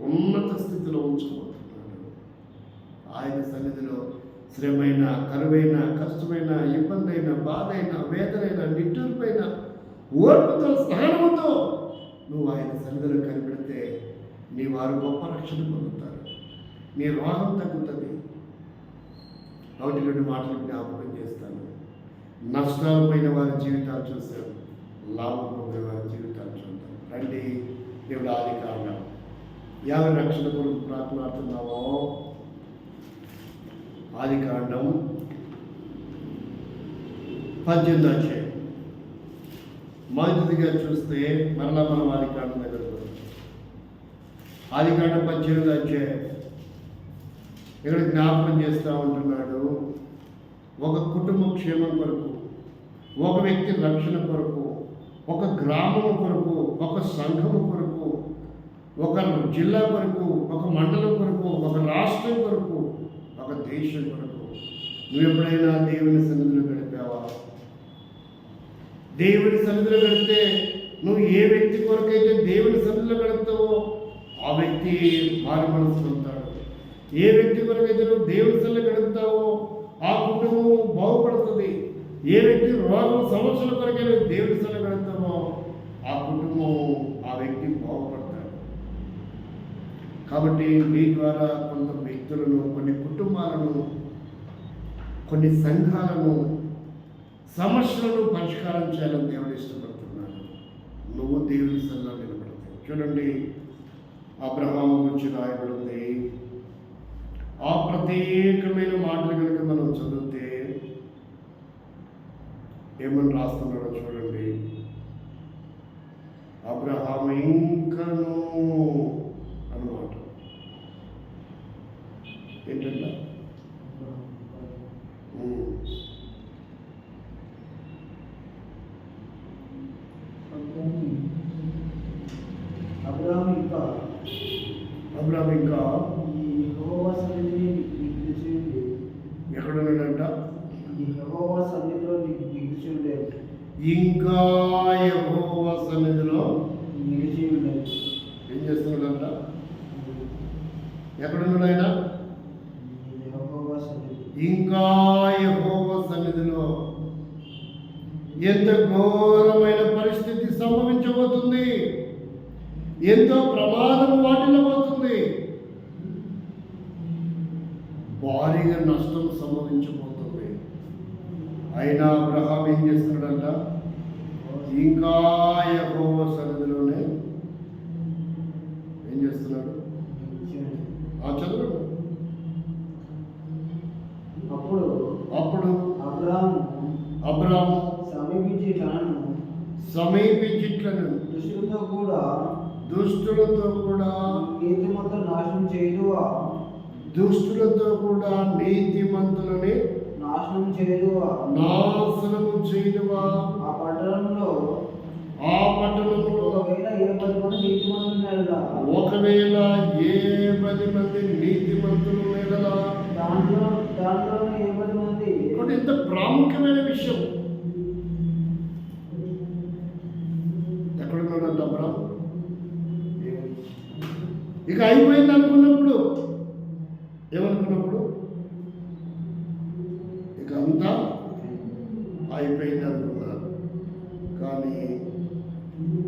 ఉన్నత స్థితిలో ఉంచుకోబోతున్నాడు. ఆయన సన్నిధిలో శ్రమైన, కరువైన, కష్టమైన, ఇబ్బంది అయిన, బాధ అయిన, వేదనైన, నిట్టూర్పైన, ఓర్పుతో, సహనముతో నువ్వు ఆయన సన్నిధిలో కనిపెడితే నీ వారు గొప్ప రక్షణ పొందుతారు. నీ రోగం తగ్గుతుంది. ఒకటి రెండు మాటలు జ్ఞాపకం చేస్తాను. నష్టాలు పోయిన వారి జీవితాలు చూశాం, లాభం పొందిన వారి జీవితాలు చూద్దాం. రండి, దేవుడు ఆది కారణం 50 లక్షల కొరకు ప్రార్థనాడుతున్నామో. ఆది కాండం 18వ అధ్యాయం మొదటిదిగా చూస్తే మరలా మనం ఆది కాండం దగ్గరకు ఆది కాండం 18వ అధ్యాయం ఇక్కడ జ్ఞాపకం చేస్తూ ఉంటున్నాడు. ఒక కుటుంబ క్షేమం కొరకు, ఒక వ్యక్తి రక్షణ కొరకు, ఒక గ్రామం కొరకు, ఒక సంఘం కొరకు, ఒక జిల్లా కొరకు, ఒక మండలం కొరకు, ఒక రాష్ట్రం కొరకు, ఒక దేశం కొరకు నువ్వు ఎప్పుడైనా దేవుని సన్నిధిలో గడిపావా? దేవుని సన్నిధిలో గడిపితే నువ్వు ఏ వ్యక్తి కొరకైతే దేవుని సన్నిధిలో గడుపుతావో ఆ వ్యక్తి మారు మనసు పొందుతాడు. ఏ వ్యక్తి కొరకైతే నువ్వు దేవుని సన్నిధిలో గడుపుతావో ఆ కుటుంబం బాగుపడుతుంది. ఏ వ్యక్తి రోగం, సమస్యల కొరకైతే దేవుని సన్నిధిలో గడుపుతావో ఆ కుటుంబం, ఆ వ్యక్తి బాగుపడతాడు. కాబట్టి మీ ద్వారా కొంత వ్యక్తులను, కొన్ని కుటుంబాలను, కొన్ని సంఘాలను, సమస్యలను పరిష్కారం చేయాలని దేవుడు ఇష్టపడుతున్నాడు. నువ్వు దేవుని సన్నిధిలో నిలబడతావు. చూడండి, అబ్రహాము గురించి రాయబడింది. ఆ ప్రత్యేకమైన మాటలు కనుక మనం చదివితే ఏమని రాస్తున్నాడో చూడండి. అబ్రహాము ఇంకను అన్నమాట. ఏంటంటే అబ్రహాము ఇంకా ఎక్కడున్నాడు? ఎక్కడున్నాడంట? యెహోవా సన్నిధిలో నిలిచి ఉండేది. ఇంకా యెహోవా సన్నిధిలో నిలిచి ఉండేది. ఏం చేస్తున్నాడంట? ఎక్కడున్నాడు ఆయన? యెహోవా సన్నిధి. ఇంకా యెహోవా సన్నిధిలో. ఎంత ఘోరమైన పరిస్థితి సంభవించబోతుంది, ఎంతో ప్రమాదం వాటిల్లబోతుంది, భారీగా నష్టం సంభవించబోతుంది. అయినా అబ్రహాం ఏం చేస్తున్నాడంట? ఇంకా యెహోవా సన్నిధిలోనే ఏం చేస్తున్నాడు? ఆ చదువు. అప్పుడు అబ్రాము సమీపించిట్లను దుష్టులతో కూడా దుష్టులతో కూడా నీతిమంతులని నాశనం చేయుదువా. ఆ పట్టణంలో ఒకవేళ ఏ 10 మంది నీతిమంతులు లేదలా, దాంట్లో 10 మంది. ఎంత ప్రాముఖ్యమైన విషయం. ఎక్కడున్నాడంట అబ్రాము? ఇక అయిపోయింది అనుకున్నప్పుడు, ఏమనుకున్నప్పుడు? ఇక అంతా అయిపోయింది అనుకున్నారు. కానీ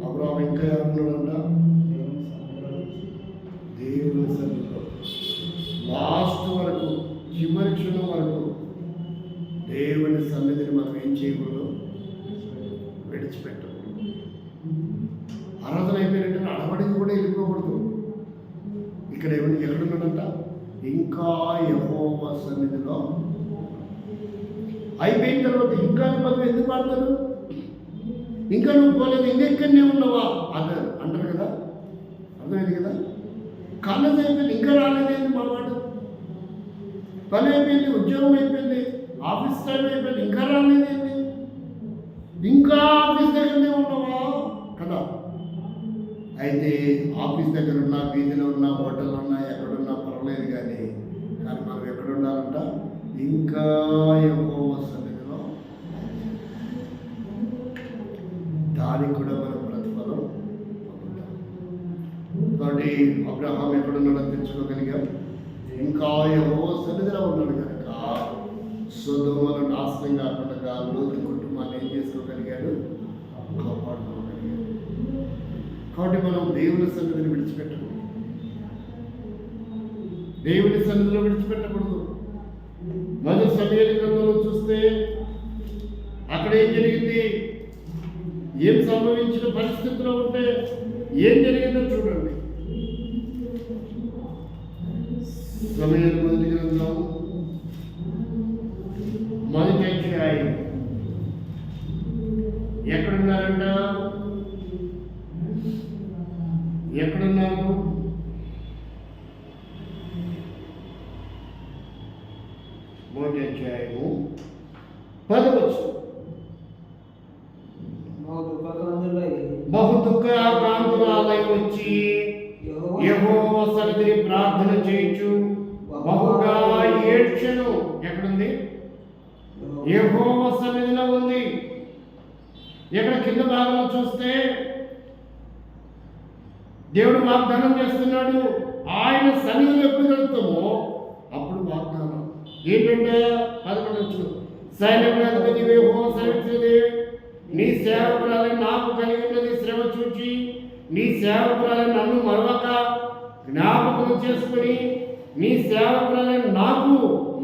అబ్రాము ఇంకా ఏమన్నాడంట? దేవుని సన్నిధిలో లాస్ట్ వరకు, చివరి క్షణం వరకు దేవుని సన్నిధిని మనం ఏం చేయకూడదు? విడిచిపెట్టకూడదు. ఆరాధన అయిపోయినట్టు అడబడికి కూడా వెళ్ళిపోకూడదు. ఇక్కడ ఎక్కడున్నాడంట? ఇంకా యెహోవా సన్నిధిలో. అయిపోయిన తర్వాత ఇంకా పదవి ఎందుకు వాడతారు? ఇంకా నువ్వు పోలేదు, ఇంకెక్కడనే ఉన్నావా అన్నారు, అంటారు కదా. అర్థమైంది కదా? కాలేజ్ అయిపోయింది, ఇంకా రాలేదేంటి మా వాడు? పని అయిపోయింది, ఉద్యోగం అయిపోయింది, ఆఫీస్ టైం అయిపోయింది, ఇంకా రాలేదేంటి? ఇంకా ఆఫీస్ దగ్గరనే ఉన్నావా కదా. అయితే ఆఫీస్ దగ్గర ఉన్నా, వీధిలో ఉన్నా, హోటల్లో ఉన్నా, ఎక్కడున్నా పర్వాలేదు. కానీ మనం ఎక్కడ ఉండాలంట? ఇంకా యెహోవా సన్నిధిలో. దానికి కూడా మనం ప్రతిఫలం పొందుతాం. కాబట్టి అబ్రహాం ఎక్కడున్నాడో తెలుసుకోగలిగాం. ఇంకా యెహోవా సన్నిధిలో ఉన్నాడు కనుక సొదొమను నాశనం కాకుండా లోతు కుటుంబాన్ని ఏం చేసుకోగలిగాడు? కాపాడుకోగలిగాడు. కాబట్టి మనం దేవుని సన్నిధిని విడిచిపెట్టకూడదు. దేవుని సన్నిధిలో విడిచిపెట్టకూడదు. మొదటి సమయాల గ్రంథంలో చూస్తే అక్కడ ఏం జరిగింది, ఏం సంభవించిన పరిస్థితిలో ఉంటే ఏం జరిగిందో చూడండి. సమయాల మొదటి గ్రంథం మొదటి అధ్యాయం. ఎక్కడున్నారంట? ఎక్కడున్నారు? మొదటి అధ్యాయము 10వ వచనం. బహు దుఃఖాక్రాంతురాలై వచ్చి యెహోవా సన్నిధిని ప్రార్థన చేయుచు బహుగా ఏడ్చెను. ఎక్కడుంది? యెహోవా సన్నిధిలో ఉంది. ఎక్కడ కింద భాగంలో చూస్తే దేవుడు వాగ్దానం చేస్తున్నాడు. ఆయన సన్నిధిలో ఎప్పుడు వెళ్తామో అప్పుడు వాగ్దానం ఏంటంటే 11వ వచనం. సైన్యములకు యెహోవా సెలవిచ్చినది, నీ సేవకురాలని నాకు కలిగి ఉన్నది శ్రమ చూచి నీ సేవకురాలని నన్ను మరొక జ్ఞాపకం చేసుకుని నీ సేవకురాలని నాకు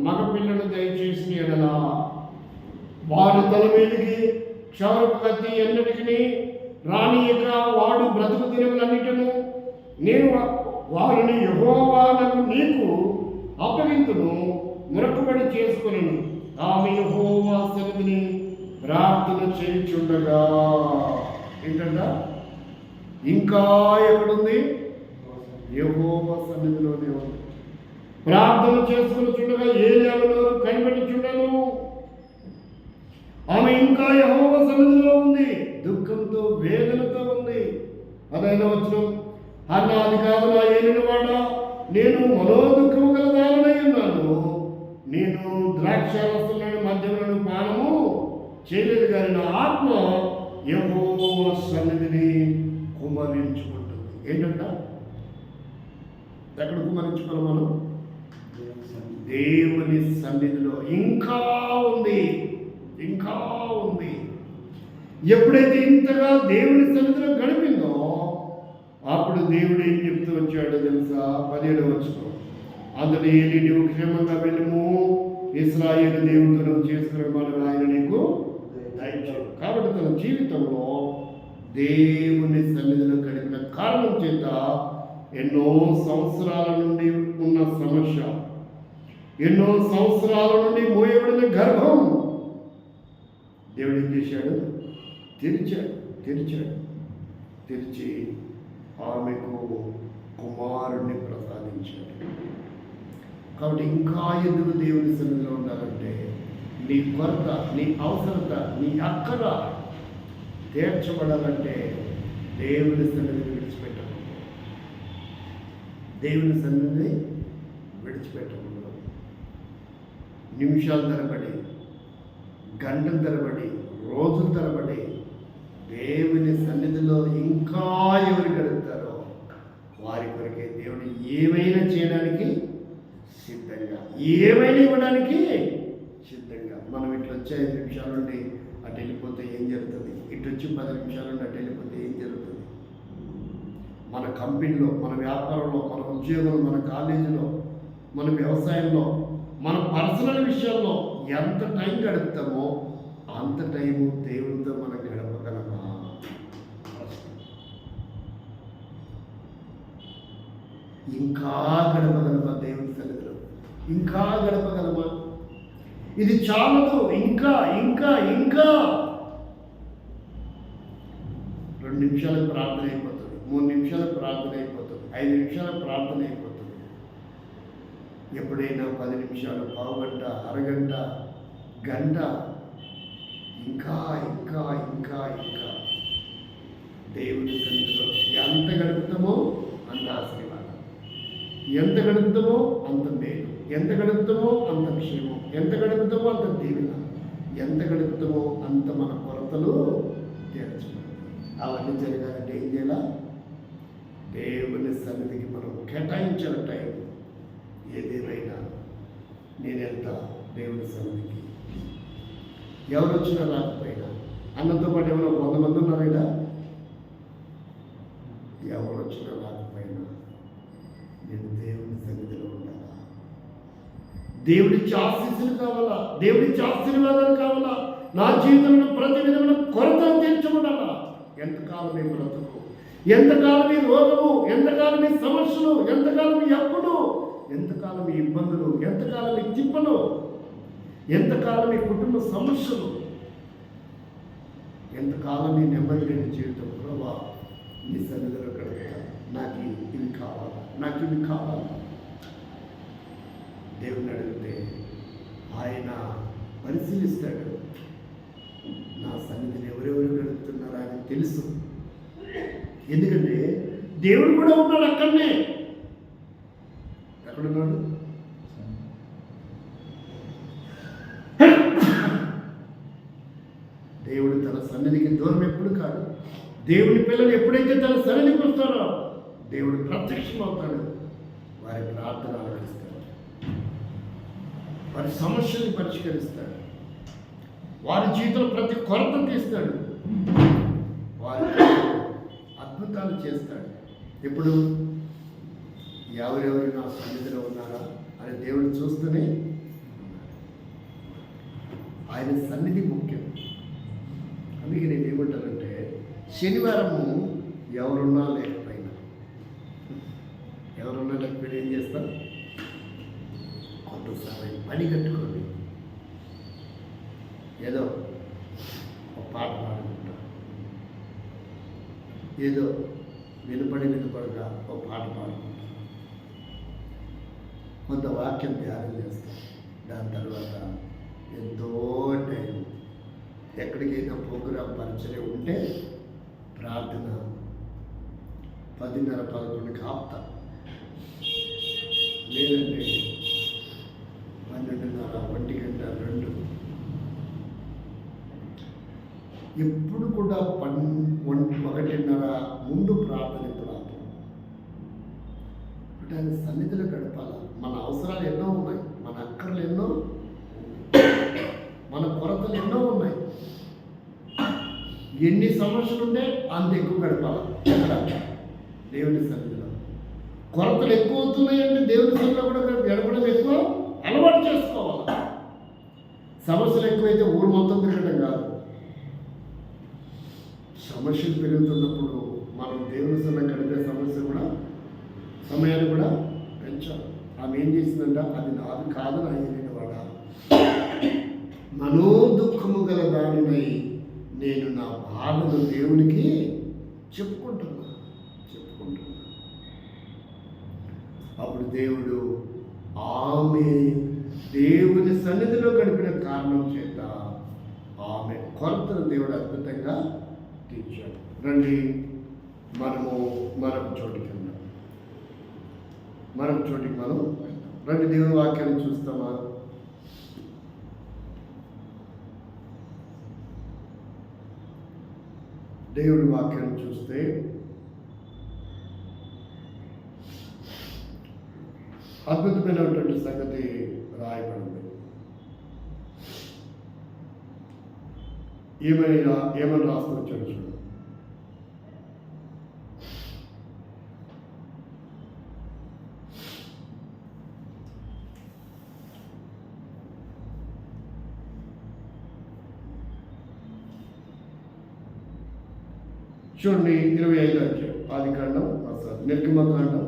మగపిల్లను దయచేసి ఎడలా వారి తల మీదకి క్షౌరపు కత్తి ఎన్నటికి రానియక వాడు బ్రతుకు దినములన్నిటను నేను వారిని యెహోవానకు నీకు అప్పగింతును మొరకుబడి చేసుకున్నాను. ఆమె యెహోవా సన్నిధిని ప్రార్థన చేయుచుండగా ఏంటంట? ఇంకా ఎక్కడుంది? యెహోవా సన్నిధిలోనే ఉంది. ప్రార్థన చేసుకుని చుండగా ఏలియాను కనిపెట్టుచుండను. ఆమె ఇంకా యెహోవా సన్నిధిలో ఉంది, దుఃఖంతో వేదనతో ఉంది. అదైనా వచనం. అన్నాది కాదు నా ఏలినవాడా, నేను మనోదుఃఖము గల దానై ఉన్నాను, నేను ద్రాక్షారసంలోని మద్యములను పానము చేయలేదు, కానీ నా ఆత్మ యెహోవా సన్నిధిని కుమరించుకుంటుంది. ఏంటంట? ఎక్కడ కుమరించుకోవాలి మనం? దేవుని సన్నిధిలో. ఇంకా ఉంది, ఇంకా ఉంది. ఎప్పుడైతే ఇంతగా దేవుని సన్నిధిలో గడిపిందో అప్పుడు దేవుడు ఏం చెప్తూ వచ్చాడో తెలుసా? 17వ వచనం, అతడు ఏలి నీవు క్షేమంగా వెళ్ళము, ఇశ్రాయేలు దేవుడితో నువ్వు చేసుకునే మనం ఆయన నీకు దయచేయు. కాబట్టి తన జీవితంలో దేవుని సన్నిధిలో గడిపిన కారణం చేత ఎన్నో సంవత్సరాల నుండి ఉన్న సమస్య, ఎన్నో సంవత్సరాల నుండి మోయబడిన గర్భం దేవుడు ఏం చేశాడు? తెరిచి ఆమెకు కుమారుణ్ణి ప్రసాదించాడు. కాబట్టి ఇంకా ఎందుకు దేవుని సన్నిధిలో ఉండాలంటే నీ కొరత, నీ అవసరత, నీ అక్కర తీర్చబడాలంటే దేవుని సన్నిధిని విడిచిపెట్టకూడదు. దేవుని సన్నిధిని విడిచిపెట్టకూడదు. నిమిషాల తరబడి, గంటల తరబడి, రోజుల తరబడి దేవుని సన్నిధిలో ఇంకా ఎవరు గడుపుతారో వారి కొరకే దేవుడు ఏమైనా చేయడానికి సిద్ధంగా, ఏమైనా ఇవ్వడానికి సిద్ధంగా. మనం ఇట్లా వచ్చే 5 నిమిషాల నుండి అటు వెళ్ళిపోతే ఏం జరుగుతుంది? ఇటు వచ్చి 10 నిమిషాల నుండి అటు వెళ్ళిపోతే ఏం జరుగుతుంది? మన కంపెనీలో, మన వ్యాపారంలో, మన ఉద్యోగంలో, మన కాలేజీలో, మన వ్యవసాయంలో, మన పర్సనల్ విషయాల్లో ఎంత టైం గడుపుతామో అంత టైము దేవునితో మనం గడపగలమా? ఇంకా గడపగలమా? దేవుని సన్నిధిలో ఇంకా గడపగలమా? ఇది చాలదు, ఇంకా ఇంకా ఇంకా 2 నిమిషాలకు ప్రార్థన అయిపోతుంది, 3 నిమిషాలకు ప్రార్థన అయిపోతుంది, 5 నిమిషాలకు ప్రార్థన అయిపోతుంది. ఎప్పుడైనా 10 నిమిషాలు, పావుగంట, అరగంట, గంట, ఇంకా ఇంకా ఇంకా ఇంకా దేవుని సన్నిధిలో ఎంత గడుపుతామో అంత ఆశీర్వాదం, ఎంత గడుపుతామో అంత మేలు, ఎంత గడుపుతామో అంత క్షేమం, ఎంత గడుపుతామో అంత దీవెన, ఎంత గడుపుతామో అంత మన కొరతలు తీర్చడం. అవన్నీ జరగాలంటే ఏం చేయాలా? దేవుని సన్నిధికి మనం కేటాయించిన టైం ఏదేమైనా నేను వెళ్తా దేవుని సన్నిధికి. ఎవరు వచ్చినా రాకపోయినా, అన్నతో పాటు ఏమైనా 100 మంది ఉన్నారైనా, ఎవరు వచ్చినా రాకపోయినా నేను దేవుని సన్నిధిలో ఉండాలా? దేవుడిచ్చి ఆశీస్సులు కావాలా? దేవుడిచ్చి ఆశీర్వాదాలు కావాలా? నా జీవితంలో ప్రతి విధమైన కొరతలు తీర్చబడాలా? ఎంతకాలం మీ బ్రతుకు, ఎంతకాలం మీ రోగము, ఎంతకాలం మీ సమస్యలు, ఎంతకాలం మీ అప్పులు, ఎంతకాలం మీ ఇబ్బందులు, ఎంతకాలం మీ తిప్పలు, ఎంతకాలం మీ కుటుంబ సమస్యలు, ఎంతకాలం మీ నెమ్మది లేని జీవితం. ప్రభా నీ సన్నిధిలో గడుపుతా, నాకు ఇవి కావాలా, నాకు ఇవి కావాలా? దేవుని అడిగితే ఆయన పరిశీలిస్తాడు. నా సన్నిధిని ఎవరెవరు గడుపుతున్నారో ఆయనకు తెలుసు. ఎందుకంటే దేవుడు కూడా ఉన్నాడు అక్కడనే. ఎక్కడున్నాడు? దేవుడు తన సన్నిధికి దూరం ఎప్పుడు కాదు. దేవుని పిల్లలు ఎప్పుడైతే తన సన్నిధికి వస్తారో దేవుడు ప్రత్యక్షమవుతాడు. వారి ప్రార్థన ఆలకిస్తాడు, వారి సమస్యని పరిష్కరిస్తాడు, వారి జీవితంలో ప్రతి కొరత తీస్తాడు, వారి అద్భుతాలు చేస్తాడు. ఇప్పుడు ఎవరెవరు నా సన్నిధిలో ఉన్నారా అని దేవుడు చూస్తూనే ఆయన సన్నిధి ముఖ్యం. అందుకే నేను ఏమంటానంటే శనివారము ఎవరున్నా లేకపోయినా ఏం చేస్తాం? కొంతసారి పని కట్టుకోండి, ఏదో ఒక పాట పాడుకుంటా, ఏదో వినపడగా ఒక పాట పాడుకుంటా, కొంత వాక్యం ధ్యానం చేస్తాం. దాని తర్వాత ఎంతో టైం ఎక్కడికైనా ప్రోగ్రాం పరిచయం ఉంటే ప్రార్థన 10:30-11కి ఆపుతా, లేదంటే 12:30 ఎప్పుడు కూడా 1:30 ముందు ప్రార్థన ఎప్పుడు ఆపం. అంటే ఆయన సన్నిధిలో గడపాల. మన అవసరాలు ఎన్నో ఉన్నాయి, మన అక్కర్లు ఎన్నో ఉన్నాయి, మన కొరతలు ఎన్నో ఉన్నాయి. ఎన్ని సమస్యలు ఉంటే అంత ఎక్కువ గడపాలి. ఎక్కడ? దేవుని సన్నిధిలో. కొరతలు ఎక్కువ అవుతున్నాయంటే దేవుని సన్నిధిలో కూడా గడపడం ఎక్కువ అలవాటు చేసుకోవాలి. సమస్యలు ఎక్కువైతే ఊరు మొత్తం తిరగడం కాదు. సమస్యలు పెరుగుతున్నప్పుడు మనం దేవుని సన్నిధిలో గడిపే సమయాన్ని కూడా పెంచాలి. ఆమె ఏం చేసిందంట, అది నాది కాదు నా ఏలిన వాడ, మనోదుఖము గల దానినై నేను నా బాధను దేవునికి చెప్పుకుంటున్నా. అప్పుడు దేవుడు ఆమె దేవుని సన్నిధిలో గడిపిన కారణం చేత ఆమె కొరతను దేవుడు అద్భుతంగా తీర్చాడు. రండి మనము మరొక చోటికి వెళ్దాం. రండి దేవుని వాక్యాన్ని చూస్తామా? దేవుడి వాక్యాన్ని చూస్తే అద్భుతమైనటువంటి సంగతి రాయబడింది. ఏమని రాస్తూ వచ్చాడు చూడు. చూడండి 25 అధ్యాయం ఆదికాండం, నిర్గమకాండం,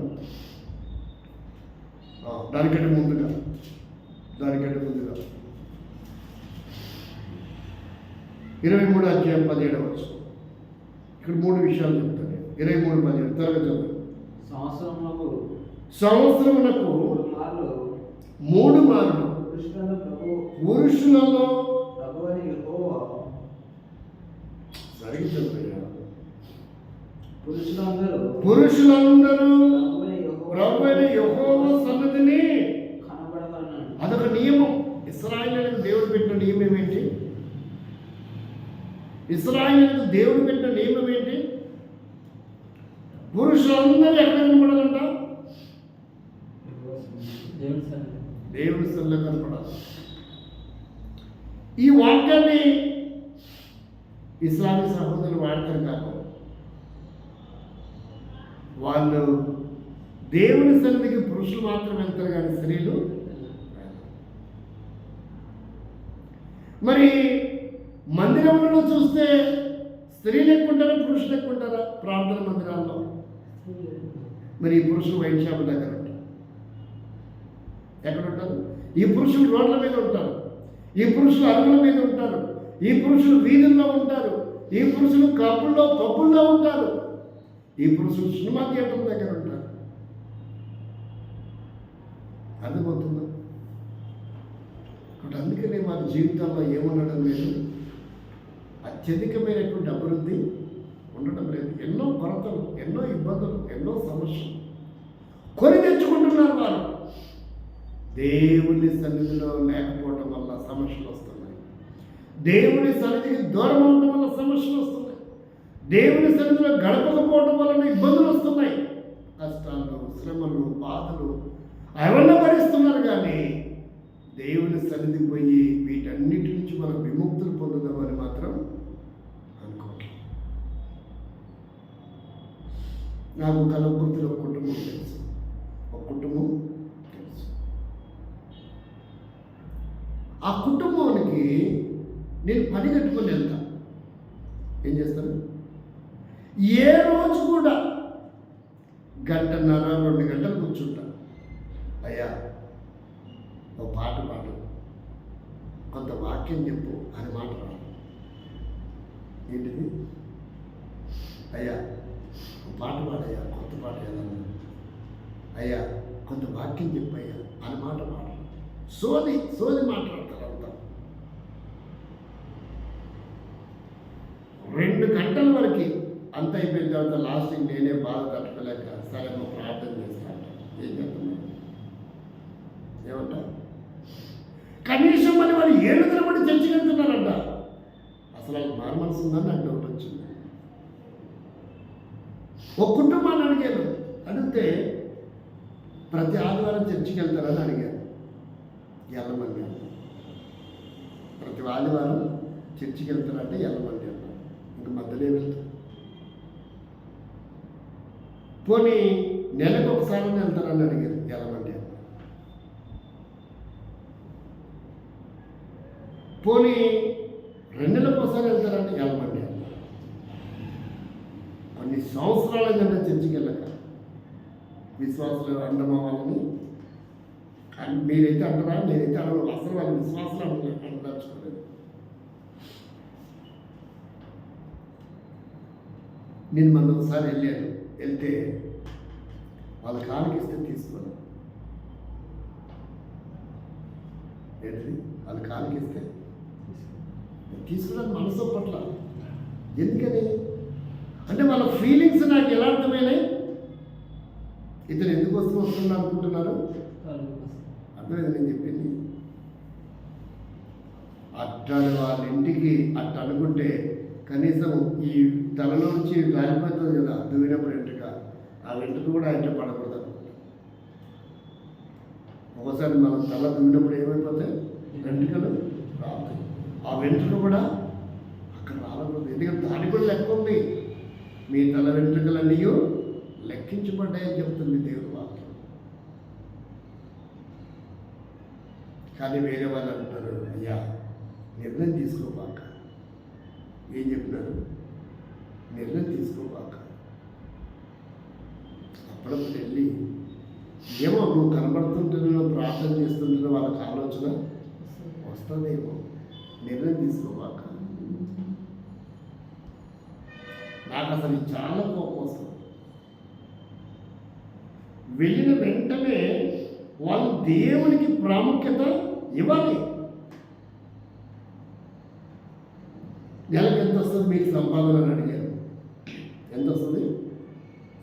దానికంటే ముందుగా 23 అధ్యాయం 17 వచనం. ఇక్కడ 3 విషయాలు చెప్తాను. 23:17 త్వరగా చదువు. సంవత్సరమునకు 3 మార్లు పురుషులలో సరిగ్గా చెప్పయ్యా. పురుషులందరూ ప్రభువైన యెహోవా సన్నిధిని అదొక నియమం. ఇశ్రాయేలులకు దేవుడు పెట్టిన నియమం ఏంటి? పురుషులందరూ ఎక్కడ కనపడాలంట? దేవుడి సన్నిధిలో కనపడాలి. ఈ వాక్యాన్ని ఇస్లామీ సహోదరులు వాడతారు కాదు. వాళ్ళు దేవుని సన్నిధికి పురుషులు మాత్రం వెళ్తారు కానీ స్త్రీలు. మరి మందిరంలో చూస్తే స్త్రీలు ఎక్కువ ఉంటారా, పురుషులు ఎక్కువ ఉంటారా? ప్రార్థన మందిరాల్లో మరి ఈ పురుషులు వైన్ షాప్ దగ్గర ఉంటారు. ఎక్కడ ఉంటారు? ఈ పురుషులు రోడ్ల మీద ఉంటారు, ఈ పురుషులు అరుగుల మీద ఉంటారు, ఈ పురుషులు వీధుల్లో ఉంటారు, ఈ పురుషులు క్లబ్బుల్లో పబ్బుల్లో ఉంటారు, ఈ పురుషులు సినిమా థియేటర్ల దగ్గర ఉంటారు. అర్థమవుతుందా? ఇప్పుడు అందుకనే మన జీవితంలో ఏముండడం లేదు, అత్యధికమైనటువంటి అభివృద్ధి ఉండడం లేదు. ఎన్నో కొరతలు, ఎన్నో ఇబ్బందులు, ఎన్నో సమస్యలు కొని తెచ్చుకుంటున్నారు వారు. దేవుని సన్నిధిలో లేకపోవడం వల్ల సమస్యలు వస్తున్నాయి. దేవుని సన్నిధికి దూరం అవడం వల్ల సమస్యలు వస్తున్నాయి. దేవుని సన్నిధిలో గడపకపోవడం వలన ఇబ్బందులు వస్తున్నాయి. కష్టాలు, శ్రమలు, బాధలు అవన్నీ భరిస్తున్నారు. కానీ దేవుని సన్నిధికి పోయి వీటన్నిటి నుంచి మనం విముక్తులు పొందుదామని మాత్రం అనుకోవట్లేదు. నాకు కలవకుర్తిలో ఒక కుటుంబం తెలుసు. ఆ కుటుంబానికి నేను పని కట్టుకొని వెళ్తా. ఏం చేస్తాను? ఏ రోజు కూడా 1.5 2 గంటలు కూర్చుంటా. అయ్యా ఒక పాట పాడు, కొంత వాక్యం చెప్పు అని మాట రాదు. ఏంటిది? అయ్యా ఒక పాట పాడయ్యా, కొత్త పాట ఏదన్నా, అయ్యా కొంత వాక్యం చెప్పయ్యా అని మాట పాడు. సోది మాట్లాడతారు అంతా. 2 గంటల వరకు అంత అయిపోయిన తర్వాత లాస్ట్కి నేనే బాధ తట్టుకోలేక సరే మా ప్రార్థన చేస్తాను. ఏం చెప్తున్నాను? ఏమంటా? కనీసం మరి వాళ్ళు 7 తరబడి చర్చకెళ్తున్నారంట. అసలు వాళ్ళు మనసు ఉందని నాకు డౌట్ వచ్చింది. ఒక కుటుంబాన్ని అడిగాను. అడిగితే ప్రతి ఆదివారం చర్చికి వెళ్తారని అడిగాను. వెళ్ళమండి అన్న. ప్రతి ఆదివారం చర్చికి వెళ్తారంటే వెళ్ళమండి అన్న. ఇంక మధ్యలో వెళ్తారు. పోనీ నెలకు ఒకసారి వెళ్తారని అడిగారు. వెళ్ళమండి అన్న. పోనీ 2 నెలలకు ఒకసారి వెళ్తారంటే వెళ్ళమండి అన్న. కొన్ని సంవత్సరాల కన్నా చర్చికి వెళ్ళక విశ్వాసులు అండమా వాళ్ళని మీరైతే అంటారా, నేనైతే అనను. అసలు వాళ్ళ విశ్వాసాలు అనదలుచుకోలేదు. నేను మొన్న ఒకసారి వెళ్ళాను. వెళ్తే వాళ్ళ కాలికి ఇస్తే తీసుకోను. ఏంటిది? వాళ్ళ కాలికి ఇస్తే తీసుకున్నాను మనసు పట్ల. ఎందుకని అంటే వాళ్ళ ఫీలింగ్స్ నాకు ఎలా అర్థమైనాయి? ఇతను ఎందుకు వస్తున్నా అనుకుంటున్నారు? అర్థమైంది నేను చెప్పింది. అట్టాడు వాళ్ళ ఇంటికి అట్ట అనుకుంటే కనీసం ఈ తలలోంచి గాలిపోతుంది కదా దువ్వినప్పుడు వెంట్రుక, ఆ వెంట్రుక కూడా ఆయన పడకూడదు అనుకుంటా. ఒకసారి మనం తల దువ్వినప్పుడు ఏమైపోతాయి? వెంట్రుకలు రావుతాయి. ఆ వెంట్రుక కూడా అక్కడ రాలకూడదు. ఎందుకంటే దానికి కూడా లెక్క ఉంది. మీ తల వెంట్రుకలన్నీ లెక్కించబడ్డాయని చెప్తుంది దేవుడు వాక్యం. కానీ వేరే వాళ్ళు అంటారు, అయ్యా నిర్ణయం తీసుకోబాక. ఏం చెప్పినారు? నిర్ణయం తీసుకోబాక. అప్పుడప్పుడు వెళ్ళి ఏమో నువ్వు కనబడుతుంటున్నా, ప్రార్థన చేస్తుంటున్నా వాళ్ళకి ఆలోచన వస్తుందేమో. నిర్ణయం తీసుకోబాక. నాకు అసలు చాలా కోపం వస్తుంది. వెళ్ళిన వెంటనే వాళ్ళు దేవునికి ప్రాముఖ్యత ఇవ్వాలి. నెలకు ఎంత వస్తుంది మీకు సంపాదన అని అడిగారు. ఎంత వస్తుంది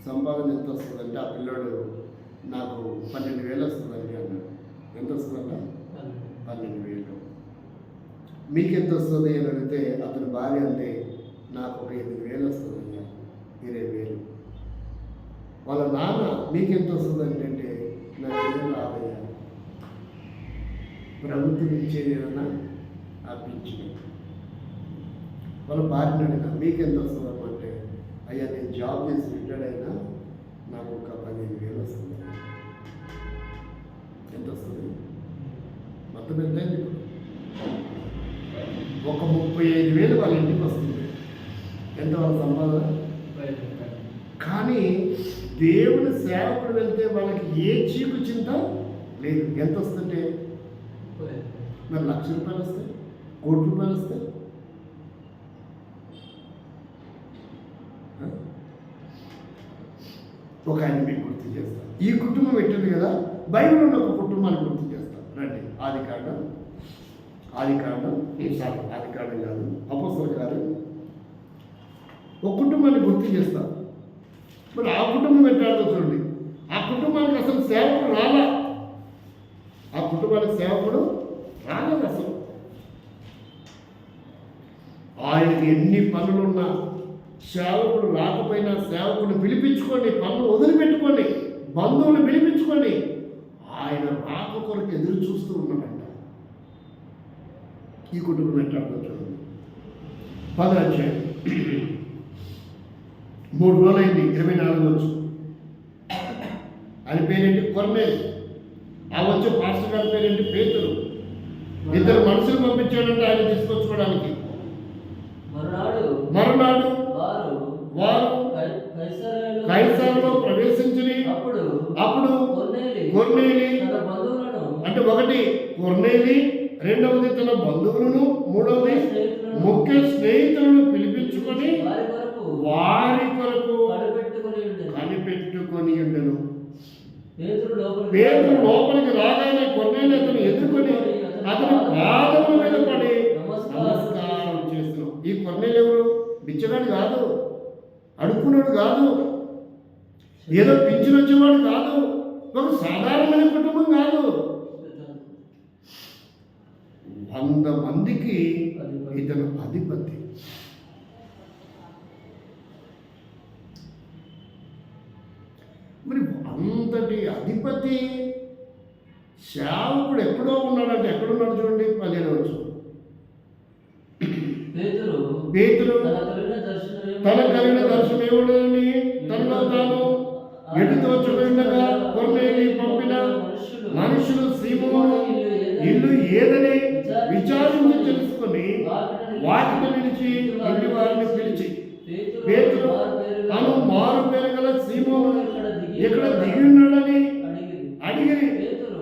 సంపాదన? ఎంత వస్తుంది అంటే ఆ పిల్లోడు నాకు 12,000 వస్తుందండి అన్నాడు. ఎంత వస్తుందంట? 12,000. మీకు ఎంత వస్తుంది అని అడిగితే అతని భార్య అంటే నాకు ఒక 8,000 వస్తుందండి, 20,000. వాళ్ళ నాన్న మీకెంత వస్తుందండి అంటే నాకు ఏం రాదయ్యా, ప్రభుత్వం ఇచ్చేది ఏదన్నా అప్పించింది. వాళ్ళ భార్యను అడిగినా మీకెంత వస్తుందమ్మా అంటే అయ్యా నేను జాబ్ చేసి రిటైర్డ్ అయినా నాకు ఒక 15,000 వస్తుంది. ఎంత వస్తుంది మొత్తం? ఎంత అయింది? ఒక 35,000 వాళ్ళ ఇంటికి వస్తుంది. ఎంత వాళ్ళ సంపాదన? కానీ దేవుని సేవకుడు వెళ్తే వాళ్ళకి ఏ చీకు చింత లేదు. ఎంత వస్తుంటే మరి 1,00,000 రూపాయలు వస్తాయి, 1,00,00,000 రూపాయలు వస్తాయి. ఒక ఆయన మీకు గుర్తు చేస్తాను. ఈ కుటుంబం పెట్టింది కదా, బైబిల్ ఉన్న ఒక కుటుంబాన్ని గుర్తు చేస్తాను. రండి. ఆదికాండం కాదు, అపోస్తలుల కార్యం. ఒక కుటుంబాన్ని గుర్తు చేస్తాను. మరి ఆ కుటుంబం పెట్టాడో చూడండి. ఆ కుటుంబానికి అసలు సేవకుడు రాలా. ఆ కుటుంబానికి సేవకుడు రాలేదు అసలు. ఆయనకి ఎన్ని పనులున్నా సేవకుడు రాకపోయినా సేవకుడు పిలిపించుకోండి, పనులు వదిలిపెట్టుకోండి, బంధువులు పిలిపించుకోండి. ఆయన రాక కొరకు ఎదురు చూస్తూ ఉన్నాడంట. ఈ కుటుంబం పెట్టాడో చూడండి. 10వ అధ్యాయం 3 రోజులైంది. 24 రోజు. ఆయన పేరేంటి? కొర్నేలి. ఆ వచ్చే పాస్టర్ గారి పేరేంటి? పేతురు. 2 మనుషులు పంపించాడంటే ఆయన తీసుకొచ్చుకోవడానికి. మరునాడు వారు కైసరులో ప్రవేశించి అప్పుడు కొర్నేలి అంటే ఒకటి కొర్నేలి, రెండవది తన బంధువులను, మూడవది ముఖ్య స్నేహితులను పిలిపించుకొని వారి కొరకు కనిపెట్టుకొని ఉండెను. పేతురు లోపలికి రాగానే కొర్నేలి అతను ఎదుర్కొని అతని పాదముల మీద పడి నమస్కారం చేస్తున్నాం. ఈ కొర్నేలి ఎవరు? బిచ్చగాడు కాదు, అడుక్కున్నాడు కాదు, ఏదో పింఛను వచ్చేవాడు కాదు, ఒక సాధారణమైన కుటుంబం కాదు. 100 మందికి ఇతను అధిపతి. అంతటి అధిపతి సేవకుడు ఎక్కడో ఉన్నాడంటే ఎక్కడున్నాడు చూడండి 15వ వచనం. పేతురు తన కలిగిన దర్శనం ఏమిటని తనలో తాను ఎడుతోచుకుండగా కొర్నేలి పంపిన మనుషులు సీమోను ఇల్లు ఏదని విచారించి తెలుసుకొని వాటిని నిలిచి ఇంటి వారిని పిలిచి, పేతురు తాను మారు పేరు గల సీమోను ఇక్కడ దిగి ఉన్నాడని అడిగి,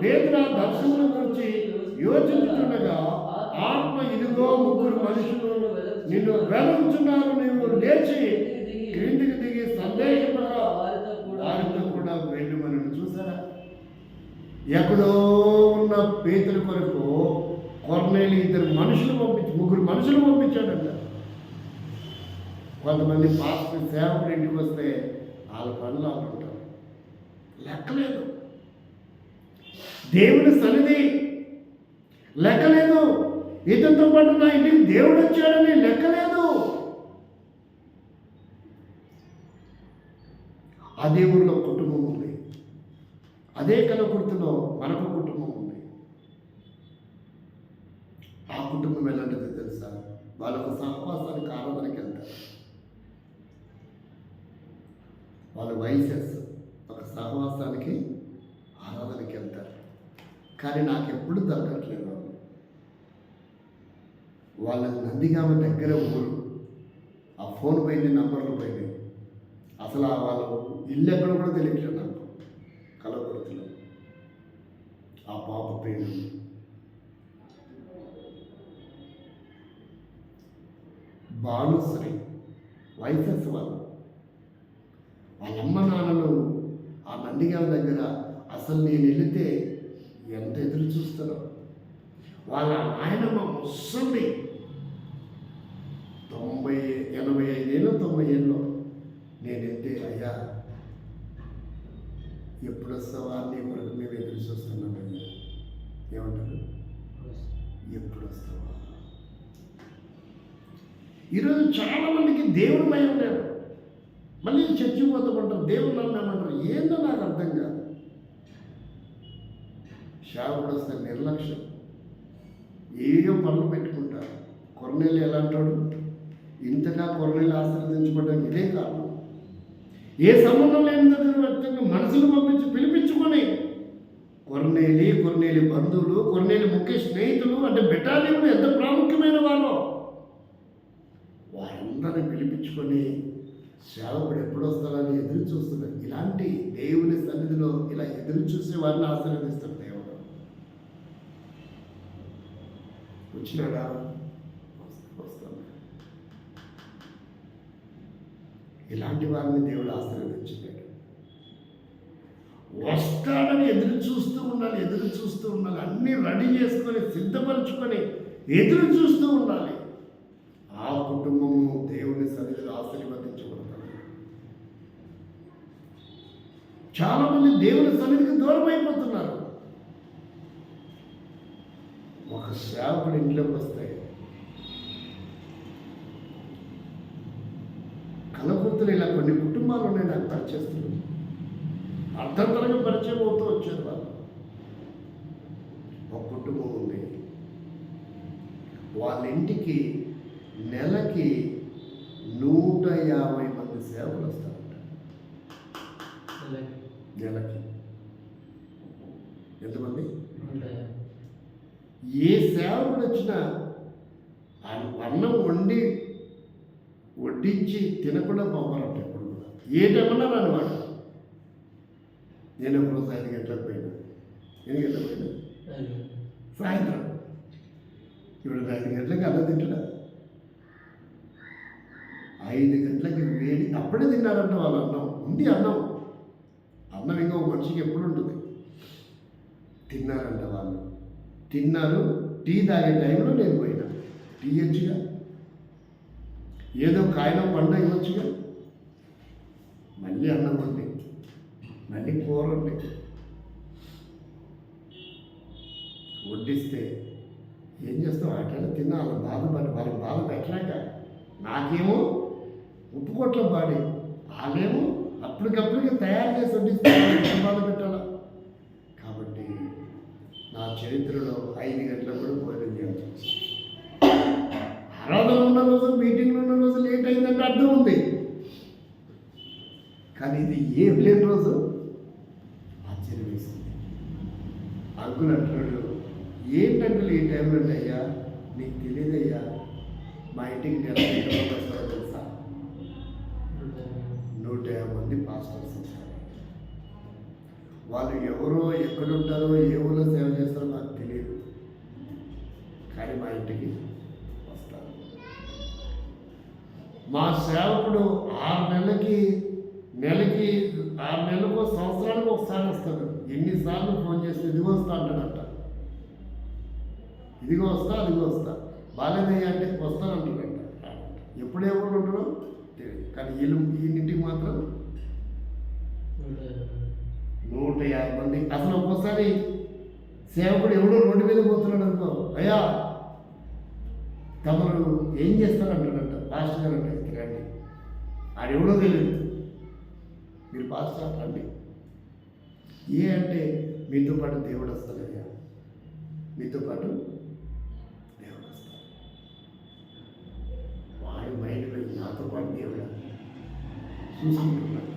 పేతురు ఆ దర్శనం గురించి యోచించుతుండగా ఆత్మ ఇదిగో 3 మనుషులు నిన్ను వెలుగుతున్నారు, నీవు లేచి క్రిందికి దిగి సందేహంగా వారితో కూడా వెళ్ళమని. చూసారా, ఎక్కడో ఉన్న పేతురు కొరకు కొర్నేలి 3 మనుషులు పంపించాడంట. కొంతమంది పాస్టర్ సేవకుడు ఇంటికి వస్తే వాళ్ళ పనులు వాళ్ళు ఉంటారు, లెక్కలేదు. దేవుని సన్నిధి లెక్కలేదు. ఇతనితో పాటు నా ఇంటికి దేవుడు వచ్చాడని లెక్కలేదు. అదే ఊరిలో కుటుంబం ఉంది, అదే కలకుర్తిలో మనకు కుటుంబం ఉంది. ఆ కుటుంబం ఎలాంటిది తెలుసా? వాళ్ళకు సహవాసానికి ఆరాధనకి వెళ్తారు. వాళ్ళ వయసెస్ ఒక సహవాసానికి ఆరాధనకి వెళ్తారు. కానీ నాకు ఎప్పుడు దొరకట్లేదు. వాళ్ళ నందిగామ దగ్గర ఊరు. ఆ ఫోన్ పోయింది, నంబర్లు పోయినాయి. అసలు వాళ్ళ ఇల్లు ఎక్కడ కూడా తెలియట్లేదు నాకు. కలవకుర్తిలో ఆ పాప పేరు భానుశ్రీ. వయసెస్ వాళ్ళమ్మ నాన్నలు ఆ నందిగామ దగ్గర అసలు నేను వెళితే ఎంత ఎదురు చూస్తారో. వాళ్ళ నాయనమ్మ ముసలి 85 ఏళ్ళు 90 ఏళ్ళు. నేనైతే అయ్యా ఎప్పుడు వస్తావా నీ కొరకు మేము ఎదురు చూస్తున్నాం అయ్యా. ఏమంటారు? ఎప్పుడు వస్తావా? ఈరోజు చాలామందికి దేవుడు భయం లేదు. మళ్ళీ చచ్చిపోతామంటారు, దేవుడు నమ్మామంటారు. ఏందో నాకు అర్థం కాదు. సేవకుడు వస్తే నిర్లక్ష్యం, ఏయో పనులు పెట్టుకుంటారు. కొర్నేలి ఎలా అంటాడు? ఇంతగా కొర్నేలి ఆశీర్వదించబడ్డానికి ఇదే కారణం. ఏ సంబంధం లేని దగ్గర వ్యక్తిని మనసులు పంపించి పిలిపించుకొని కొర్నేలి బంధువులు, కొర్నేలి ముఖ్య స్నేహితులు అంటే బెటాలియన్లు ఎంత ప్రాముఖ్యమైన వాళ్ళు, వారందరినీ పిలిపించుకొని సేవకుడు ఎప్పుడు వస్తాడని ఎదురు చూస్తున్నారు. ఇలాంటి దేవుని సన్నిధిలో ఇలా ఎదురు చూసే వారిని ఆశీర్వదిస్తారు దేవుడు. వచ్చినాడా? వస్తాను. ఇలాంటి వారిని దేవుడు ఆశీర్వదించాడు. వస్తాడని ఎదురు చూస్తూ ఉండాలి. అన్నీ రెడీ చేసుకొని సిద్ధపరచుకొని ఎదురు చూస్తూ ఉండాలి. ఆ కుటుంబము దేవుని సన్నిధిలో ఆశీర్వదించబడతారు. చాలామంది దేవుని సన్నిధికి దూరం అయిపోతున్నారు. ఒక సేవకుడు ఇంట్లోకి వస్తే కలకుర్తిలో ఇలా కొన్ని కుటుంబాలు ఉన్నాయి నాకు పరిచయస్తులు. అర్థంతరంగా పరిచయం అవుతూ వచ్చారు వాళ్ళు. ఒక కుటుంబం ఉంది, వాళ్ళ ఇంటికి నెలకి 150 మంది సేవకులు వస్తారంట. నెలకి ఎంతమంది? ఏ సేవకుడు వచ్చినా అన్నం వడ్డించి తినకుండా పంపాలంట. ఎప్పుడు కూడా ఏటమన్నా రాని వాడు. నేను ఎప్పుడు 5 గంటలకు పోయినా, 8 గంటలకు పోయినా, సాయంత్రం ఇప్పుడు 5 గంటలకి అన్నం తింటున్నా. 5 గంటలకి వేడి అప్పుడే తిన్నారంట వాళ్ళు. అన్నం ఉంది, అన్నం ఇంకా ఒక మనిషికి ఎప్పుడు ఉంటుంది. తిన్నారంట వాళ్ళు. తిన్నారు. టీ తాగే టైంలో నేను పోయినా. టీ ఇవ్వచ్చుగా, ఏదో కాయలో పండు ఇవ్వచ్చుగా. మళ్ళీ అన్నం ఉంది, మళ్ళీ కూర ఉంది. వడ్డిస్తే ఏం చేస్తాం? అట్లా తిన్నా వాళ్ళ బాధ పెట్టలేక నాకేమో ఉప్పుకొట్ల బాడీ, వాళ్ళేమో అప్పటికప్పటికి తయారు చేసి వడ్డిస్తాను పెట్టాలా. కాబట్టి నా చరిత్రలో 5 గంటలకు కూడా భోజనం చేయాలి. ఆరాధన ఉన్న రోజు, మీటింగ్లు ఉన్న రోజు లేట్ అయిందంటే అర్థం ఉంది. కానీ ఇది ఏం లేని రోజు ఆశ్చర్యం వేస్తుంది. అంకుల్ అంటున్నాడు, ఏంటంటే ఈ టైంలో అంటే, అయ్యా నీకు తెలియదయ్యా, మా ఇంటికి నెల వస్తారో తెలుసా? 150 మంది పాస్టర్స్ వచ్చారు. వాళ్ళు ఎవరో ఎక్కడుంటారో ఏ ఊళ్ళో సేవ చేస్తారో నాకు తెలియదు, కానీ మా ఇంటికి వస్తారు. మా సేవకుడు 6 నెలలకు సంవత్సరానికి ఒకసారి వస్తాడు. ఎన్నిసార్లు ఫోన్ చేస్తే ఇదిగో వస్తా అంటాడంట. ఇదిగో వస్తా, అదిగో వస్తా. బాలేదయ్యా అంటే వస్తానంటాడంట. ఎప్పుడు ఎవరు ఉంటాడో తెలియదు, కానీ వీళ్ళింటికి మాత్రం 150 మంది. అసలు ఒక్కోసారి సేవకుడు ఎవడో రోడ్డు మీద పోతున్నాడు అనుకో, అయ్యా తమరు ఏం చేస్తారంటాడంట. పాస్టర్ గారు అంటే రండి, ఆడెవడో తెలియదు, మీరు పాస్టర్ రండి. ఏ అంటే మీతో పాటు దేవుడు వస్తాడయ్యా, మీతో పాటు దేవుడు వస్తాడు. వాడి మైండ్లో నాతో పాటు దేవుడు చూసుకుంటున్నాడు.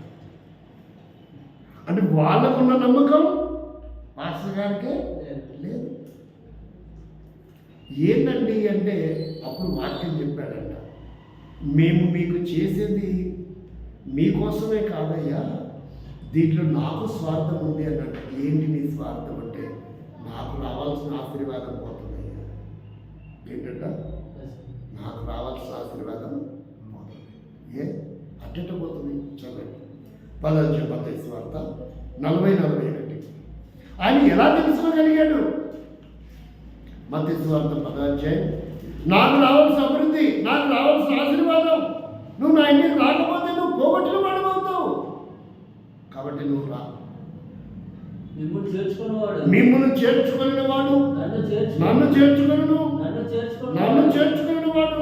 అంటే వాళ్ళకున్న నమ్మకం పాస్టర్ గారికే లేదు. ఏంటండి అంటే అప్పుడు వాక్యం చెప్పాడంట, మేము మీకు చేసేది మీకోసమే కాదయ్యా, దీంట్లో నాకు స్వార్థం ఉంది అన్నట్టు. ఏంటి నీ స్వార్థం అంటే, నాకు రావాల్సిన ఆశీర్వాదం పోతుందయ్యా. ఏంటంట, నాకు రావాల్సిన ఆశీర్వాదం పోతుంది. ఏ అట్టెట్ట పోతుంది? చదవండి 10వ మత్తయి సువార్త 40-41. ఆయన ఎలా తెలుసుకోగలిగాడు? మత్తయి సువార్త 10వ అధ్యాయం, నాకు రావాల్సిన అభివృద్ధి, నాకు రావాల్సిన ఆశీర్వాదం నువ్వు నా ఇంటికి రాకపోతే నువ్వు పోగొట్టిన వాడు అవుతావు. కాబట్టి నువ్వు రా. మిమ్మల్ని చేర్చుకున్న వాడు, నన్ను చేర్చుకును, నన్ను చేర్చుకున్న వాడు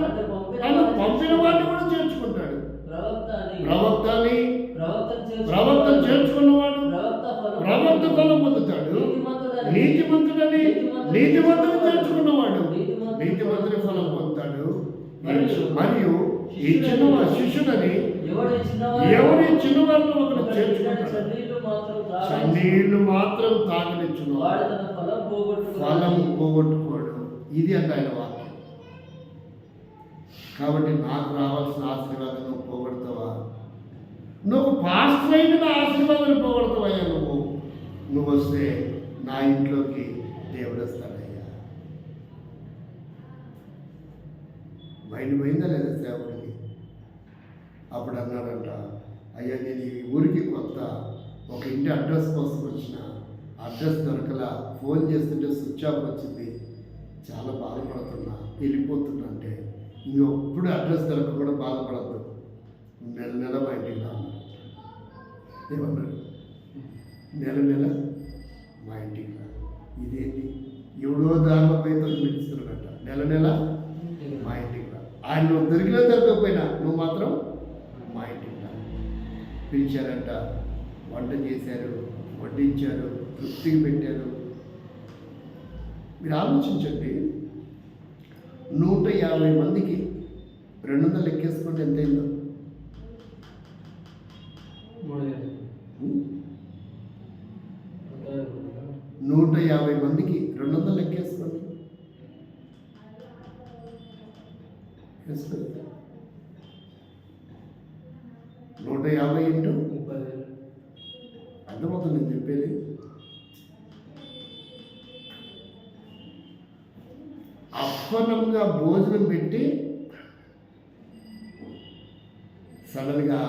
నన్ను పంపిన వాడిని కూడా చేర్చుకుంటాడు. ప్రవక్త చేర్చుకున్నవాడు ప్రవక్త ఫలం పొందుతాడు. నీతిమంతుడని నీతిమంతుని చేర్చుకున్నవాడు నీతిమంతుని ఫలం పొందుతాడు. మరియు ఈ చిన్న శిష్యుడని ఎవరి చిన్నవారిని ఒకరు చేర్చుకుంటాడు. చన్నీళ్లు మాత్రం తాగనిచ్చును, ఫలం పోగొట్టుకోడు. ఇది అంటే ఆయన వాక్యం. కాబట్టి నాకు రావాల్సిన ఆశీర్వాదం నువ్వు పోగొడతావా? నువ్వు పాస్టర్ అయిన నా ఆశీర్వాదాన్ని పోగొడతావయ్యా. నువ్వు వస్తే నా ఇంట్లోకి దేవుడు వస్తాడయ్యా. మైండ్ పోయిందా లేదా సేవకుడికి? అప్పుడు అన్నాడంట, అయ్యా నేను ఈ ఊరికి కొత్త, ఒక ఇంటి అడ్రస్ కోసం వచ్చిన, అడ్రస్ దొరకలా, ఫోన్ చేస్తుంటే స్విచ్ ఆఫ్ వచ్చింది, చాలా బాధపడుతున్నా, వెళ్ళిపోతున్నా అంటే, ఇంకొప్పుడు అడ్రస్ దొరక కూడా బాధపడద్దు, నెల మా ఇంటికి రా. ఏమన్నాడు? నెల మా ఇంటికి రా. ఇదేంటి ఎవడో దారిలో పోయి పిలుస్తున్నాడట. నెల మా ఇంటికి రా. ఆయన నువ్వు దొరికినా దొరకకపోయినా నువ్వు మాత్రం మా ఇంటికి రా. పిలిచారంట, వంట చేశారు, వడ్డించారు, తృప్తికి పెట్టారు. మీరు ఆలోచించండి, 150 మందికి 200 లెక్కేసుకుంటే ఎంతైందో? 150 మందికి 200 లెక్కేసుకోండి. 150 ఇంటూ 30. అర్థమవుతుంది నేను చెప్పేది. అప్పనంగా భోజనం పెట్టి సడన్గా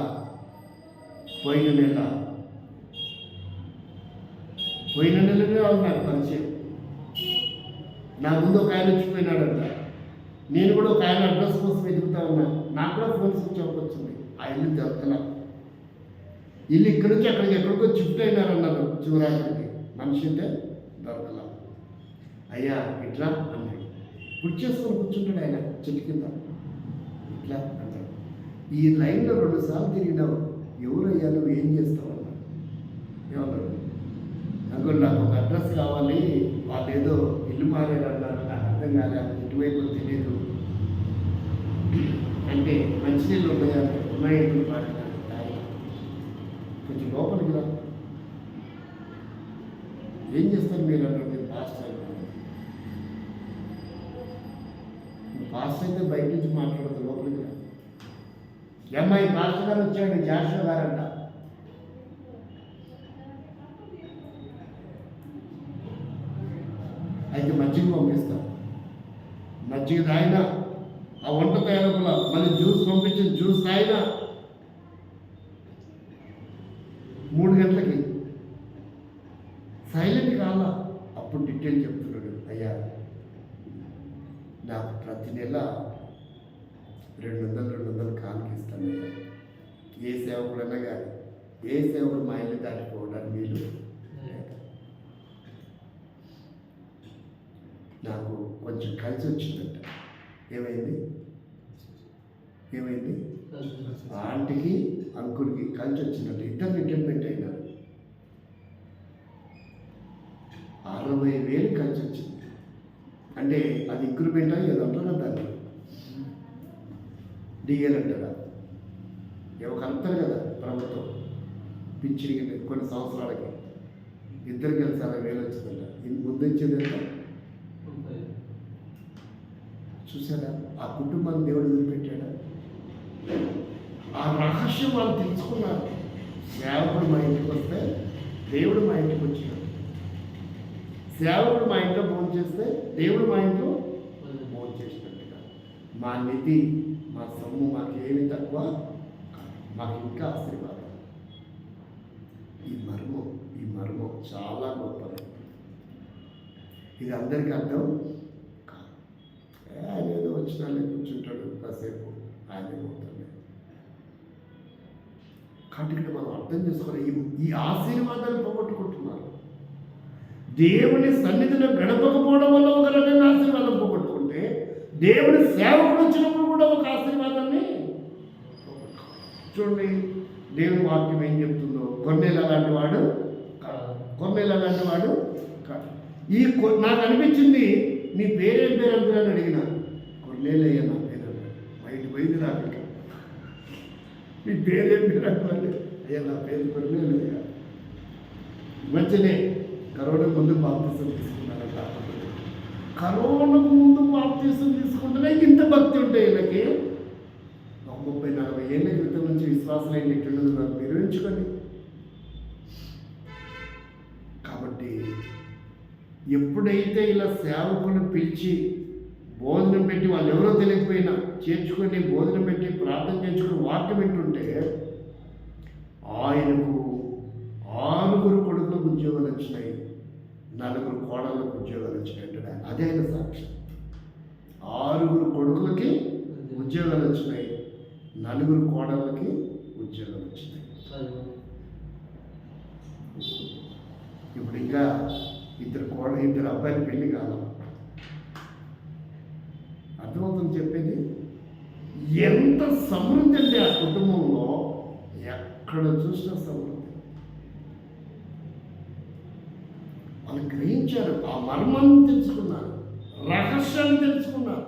పోయిన నెలనే వాళ్ళు నాకు పరిచయం. నా ముందు ఒక ఆయన వచ్చిపోయినాడంట. నేను కూడా ఒక ఆయన అడ్రస్ కోసం వెతుకుతా ఉన్నాను. నాకు కూడా ఫోన్ స్విచ్ ఆఫ్ వచ్చింది. ఆ ఇల్లు దొరకలా. ఇల్లు ఇక్కడి నుంచి ఎక్కడికో షిఫ్ట్ అయినారన్నారు. చివరాకి మనిషి అంటే దొరకలా. అయ్యా ఇట్లా అన్నాడు. చేసుకొని కూర్చుంటాడు ఆయన చెట్టు కింద. ఇట్లా అంటాడు. ఈ లైన్లో 2 సార్లు తిరిగినావు, ఎవరయ్యా నువ్వు ఏం చేస్తావన్నా? ఏమన్నాడు? అంకుల్ నాకు ఒక అడ్రస్ కావాలి, వాళ్ళు ఏదో ఇల్లు మారారు అన్నారు, నాకు అర్థం కాలేదు, ఇటువైపు తెలియదు అంటే మంచినీళ్ళు ఉన్నాయా? ఉన్నాయి మాట్లాడారు. కొంచెం లోపలికి రా, ఏం చేస్తారు మీరు అన్నారు. నేను పాస్టర్ పాస్టర్ అయితే బయట నుంచి మాట్లాడతారు, లోపలికి రా. అమ్మాయి పాస్టర్ గారు వచ్చాడు, జాషువా గారంట. అయితే మజ్జిగ పంపిస్తాం, మజ్జిగ తాగినా ఆ వంట తయారకుల మళ్ళీ జ్యూస్ పంపించిన జ్యూస్ తాగినా 3 గంటలకి సైలెంట్ కావాలా. అప్పుడు డీటెయిల్ చెప్తున్నాడు, అయ్యా నాకు ప్రతి నెల 200 కానుక ఇస్తాను అయ్యా. ఏ సేవకుడైనా కానీ ఏ సేవకుడు మా ఇల్లు దాటిపోవడానికి వీలు లేదు. నాకు కొంచెం కలిసి వచ్చిందంట. ఏమైంది? ఆంటీకి అంకుల్కి కలిసి వచ్చిందంట. ఇద్దరు రిటైర్మెంట్ అయినారు. 60,000 కలిసి వచ్చింది. అంటే అది ఇంక్రిమెంట్ అయ్యి ఏదో అంటారు దాన్ని డిఎల్ అంటారా, ఏవో కలుపుతారు కదా ప్రభుత్వం పింఛన్కి కొన్ని సంవత్సరాలకి. ఇద్దరు కలిసి 60,000 వచ్చిందంట. ముందు ఇచ్చేది ఎంత చూసారా? ఆ కుటుంబాన్ని దేవుడు వదిలిపెట్టాడా? ఆ రహస్యం వాళ్ళు తెలుసుకున్నారు. సేవకుడు మా ఇంటికి వస్తే దేవుడు మా ఇంటికి వచ్చినాడు. సేవకుడు మా ఇంట్లో భోజనం చేస్తే దేవుడు మా ఇంట్లో భోజనం చేసినట్టుగా. మా నిధి, మా సొమ్ము మాకేమి తక్కువ కాదు, మాకు ఇంకా ఆశీర్వాదం. ఈ మర్మం చాలా గొప్పది. ఇది అందరికీ అర్థం కాదు. ఆయన ఏదో వచ్చినాలే కూర్చుంటాడు, కాసేపు ఆయనే పోతాడు. కాబట్టి ఇక్కడ మనం అర్థం చేసుకోవాలి, ఈ ఆశీర్వాదాన్ని పోగొట్టుకుంటున్నారు. దేవుని సన్నిధిలో గడపకపోవడం వల్ల ఒక రకంగా ఆశీర్వాదం పోగొట్టుకుంటే, దేవుని సేవకుడు వచ్చినప్పుడు కూడా ఒక ఆశీర్వాదాన్ని చూడండి. దేవుని వాక్యం ఏం చెప్తుందో, కొన్నేళ్ళు అలాంటి వాడు కాదు. నాకు అనిపించింది, నీ పేరేం పేరు అంటున్నాను అడిగిన, కొన్నేళ్ళయ్యా నా పేరు అన్నాడు. బయట పోయింది నాకు. మీ పేరేం పేరు అంటున్నాడు. అయ్యా నా పేరు కొన్నేళ్ళయ్యా. మంచినే కరోనాకు ముందు బాప్తీసం తీసుకున్నారంట. కరోనాకు ముందు బాప్తీసం తీసుకుంటేనే ఇంత భక్తి ఉంటే వీళ్ళకి. 30-40 ఏళ్ళ క్రితం నుంచి విశ్వాసం అయినట్టుండదు. నాకు నిర్వహించుకోండి. కాబట్టి ఎప్పుడైతే ఇలా సేవకులను పిలిచి భోజనం పెట్టి, వాళ్ళు ఎవరో తెలియకపోయినా చేర్చుకొని భోజనం పెట్టి ప్రార్థన చేయించుకొని వాక్యం వింటుంటే, ఆయనకు 6 కొడుకులకు ఉద్యోగాలు వచ్చినాయి, 4 కోడళ్ళకు ఉద్యోగాలు వచ్చినాయి అంటాడు. అదే ఆయన సాక్ష్యం. 6 కొడుకులకి ఉద్యోగాలు వచ్చినాయి, 4 కోడళ్ళకి ఉద్యోగాలు వచ్చినాయి. ఇప్పుడు ఇంకా ఇద్దరు అబ్బాయిలు పెళ్లి కాలం. అర్థమవుతుంది చెప్పేది? ఎంత సమృద్ధి అంటే ఆ కుటుంబంలో ఎక్కడ చూసినా సమృద్ధి. వాళ్ళు గ్రహించారు, ఆ మర్మాన్ని తెలుసుకున్నారు, రహస్యాన్ని తెలుసుకున్నారు.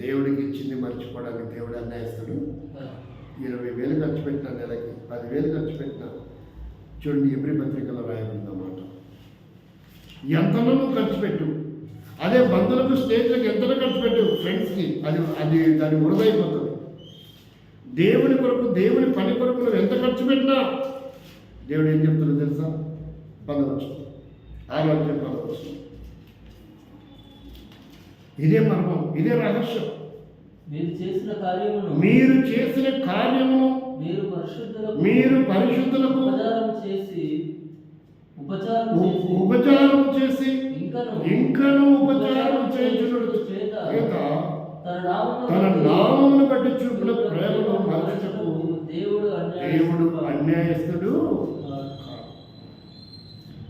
దేవుడికి ఇచ్చింది మర్చిపోవడానికి దేవుడు అన్యాయస్తుడు. 20,000 ఖర్చు పెట్టినా, నెలకి 10,000 ఖర్చు పెట్టినా. చూడండి, ఎబ్రీ పత్రికలో రాయబడిందన్నమాట. ఎంతలో నువ్వు ఖర్చు పెట్టు, అదే బంధువులకు స్నేహితులకు ఎంతలో ఖర్చు పెట్టు, ఫ్రెండ్స్కి, అది దాని వృధైపోతుంది. దేవుని కొరకు, దేవుని పని కొరకు నువ్వు ఎంత ఖర్చు పెట్టినా దేవుడు ఏం చెప్తుందో తెలుసా? పొందవచ్చు, ఆరోగ్యం పొందవచ్చు. ఇదే మర్మం, ఇదే రహస్యం. మీరు చేసిన కార్యమును మీరు పరిశుద్ధులకు ఉపచారం చేసి ఇంకను ఉపచారం చేయుచున్నట్టు చేత తన నామమును బట్టి చూపిన ప్రేమను మరచకు దేవుడు అన్యాయస్తుడు.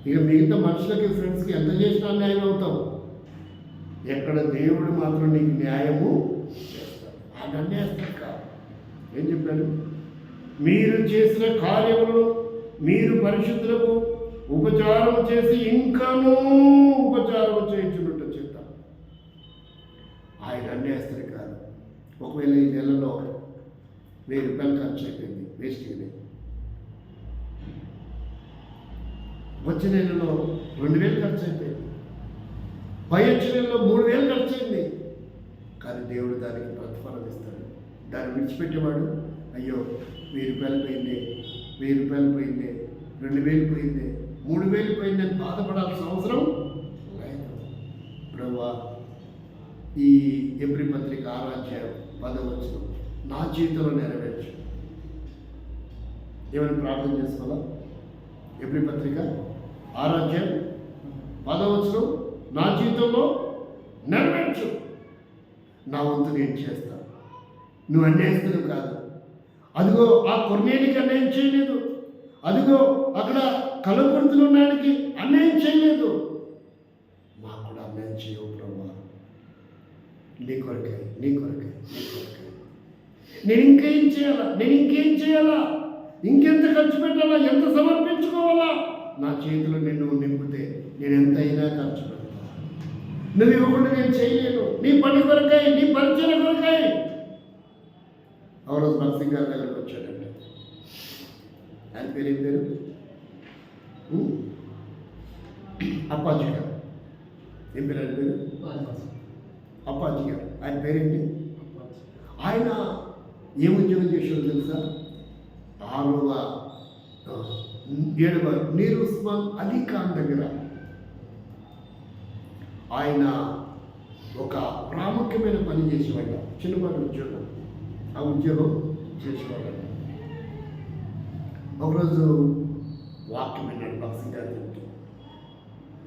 ఇక మిగతా మనుషులకి, ఫ్రెండ్స్కి ఎంత చేసినా అన్యాయం అవుతావు. ఎక్కడ దేవుడు మాత్రం నీకు న్యాయము చేస్తాడు. అది అన్యాయస్తుడు కాదు. ఏం చెప్పాడు? మీరు చేసిన కార్యములను మీరు పరిశుద్ధులకు ఉపచారం చేసి ఇంకానూ ఉపచారం చేయించున్నట్టు చెప్తాం. ఆయన అన్యాయస్తుడు కాదు. ఒకవేళ ఈ నెలలో 1000 రూపాయలు ఖర్చు అయిపోయింది, వేస్ట్గానే. వచ్చే నెలలో 2000 ఖర్చు అయిపోయింది, పై వచ్చే నెలలో 3000 ఖర్చు అయింది. కానీ దేవుడు దానికి ప్రతిఫలం ఇస్తాడు. దాన్ని విడిచిపెట్టేవాడు, అయ్యో 1000 రూపాయలు పోయింది, 1000 రూపాయలు పోయింది, 2000 పోయింది, 3000 పోయింది అని బాధపడాల్సిన అవసరం లేదు. ప్రభువా, ఈ ఎబ్రీ పత్రిక 6వ అధ్యాయం 10వ వచనం నా జీవితంలో నెరవేర్చు. ఏమైనా ప్రార్థన చేసుకోవాలా? ఎబ్రీ పత్రిక 6వ అధ్యాయం 10వ వచనం నా జీవితంలో నెరవేర్చు. నా వంతు నేను చేస్తాను. నువ్వు అన్యాయస్తులు కాదు. అదిగో ఆ కొర్నేలికి అన్యాయం చేయలేదు. అదిగో అక్కడ కలపడుతులు ఉన్నానికి అన్యాయం చేయలేదు. మాకు కూడా అన్యాయం చేయవు ప్రభువా. నీ కొరకై, నీ కొరకై, నీ కొరకై నేను ఇంకేం చేయాలా? ఇంకెంత ఖర్చు పెట్టాలా? ఎంత సమర్పించుకోవాలా? నా చేతిలో నిన్ను నింపితే నేను ఎంతైనా ఖర్చు పెడతాను. నువ్వు ఇవ్వకుండా నేను చేయలేను. నీ పని కొరకై, నీ పరిచయం కొరకై. అవును, భక్తి గారి దగ్గరకు వచ్చాడండి. ఆయన పేరు ఏం పేరు? అప్పాజీ గారు. ఏం పేరు ఆయన పేరు? అప్పాజీ గారు. ఆయన పేరేంటి? ఆయన ఏం ఉద్యోగం చేసాడో తెలుసా? 7వ నీర్ ఉస్మాన్ అలీ ఖాన్ దగ్గర ఆయన ఒక ప్రాముఖ్యమైన పని చేసేవాడు. చిన్నపాటి ఉద్యోగం. ఆ ఉద్యోగం చేసుకోవాలి. ఒకరోజు వాక్యం విన్నాడు. భక్తి గారి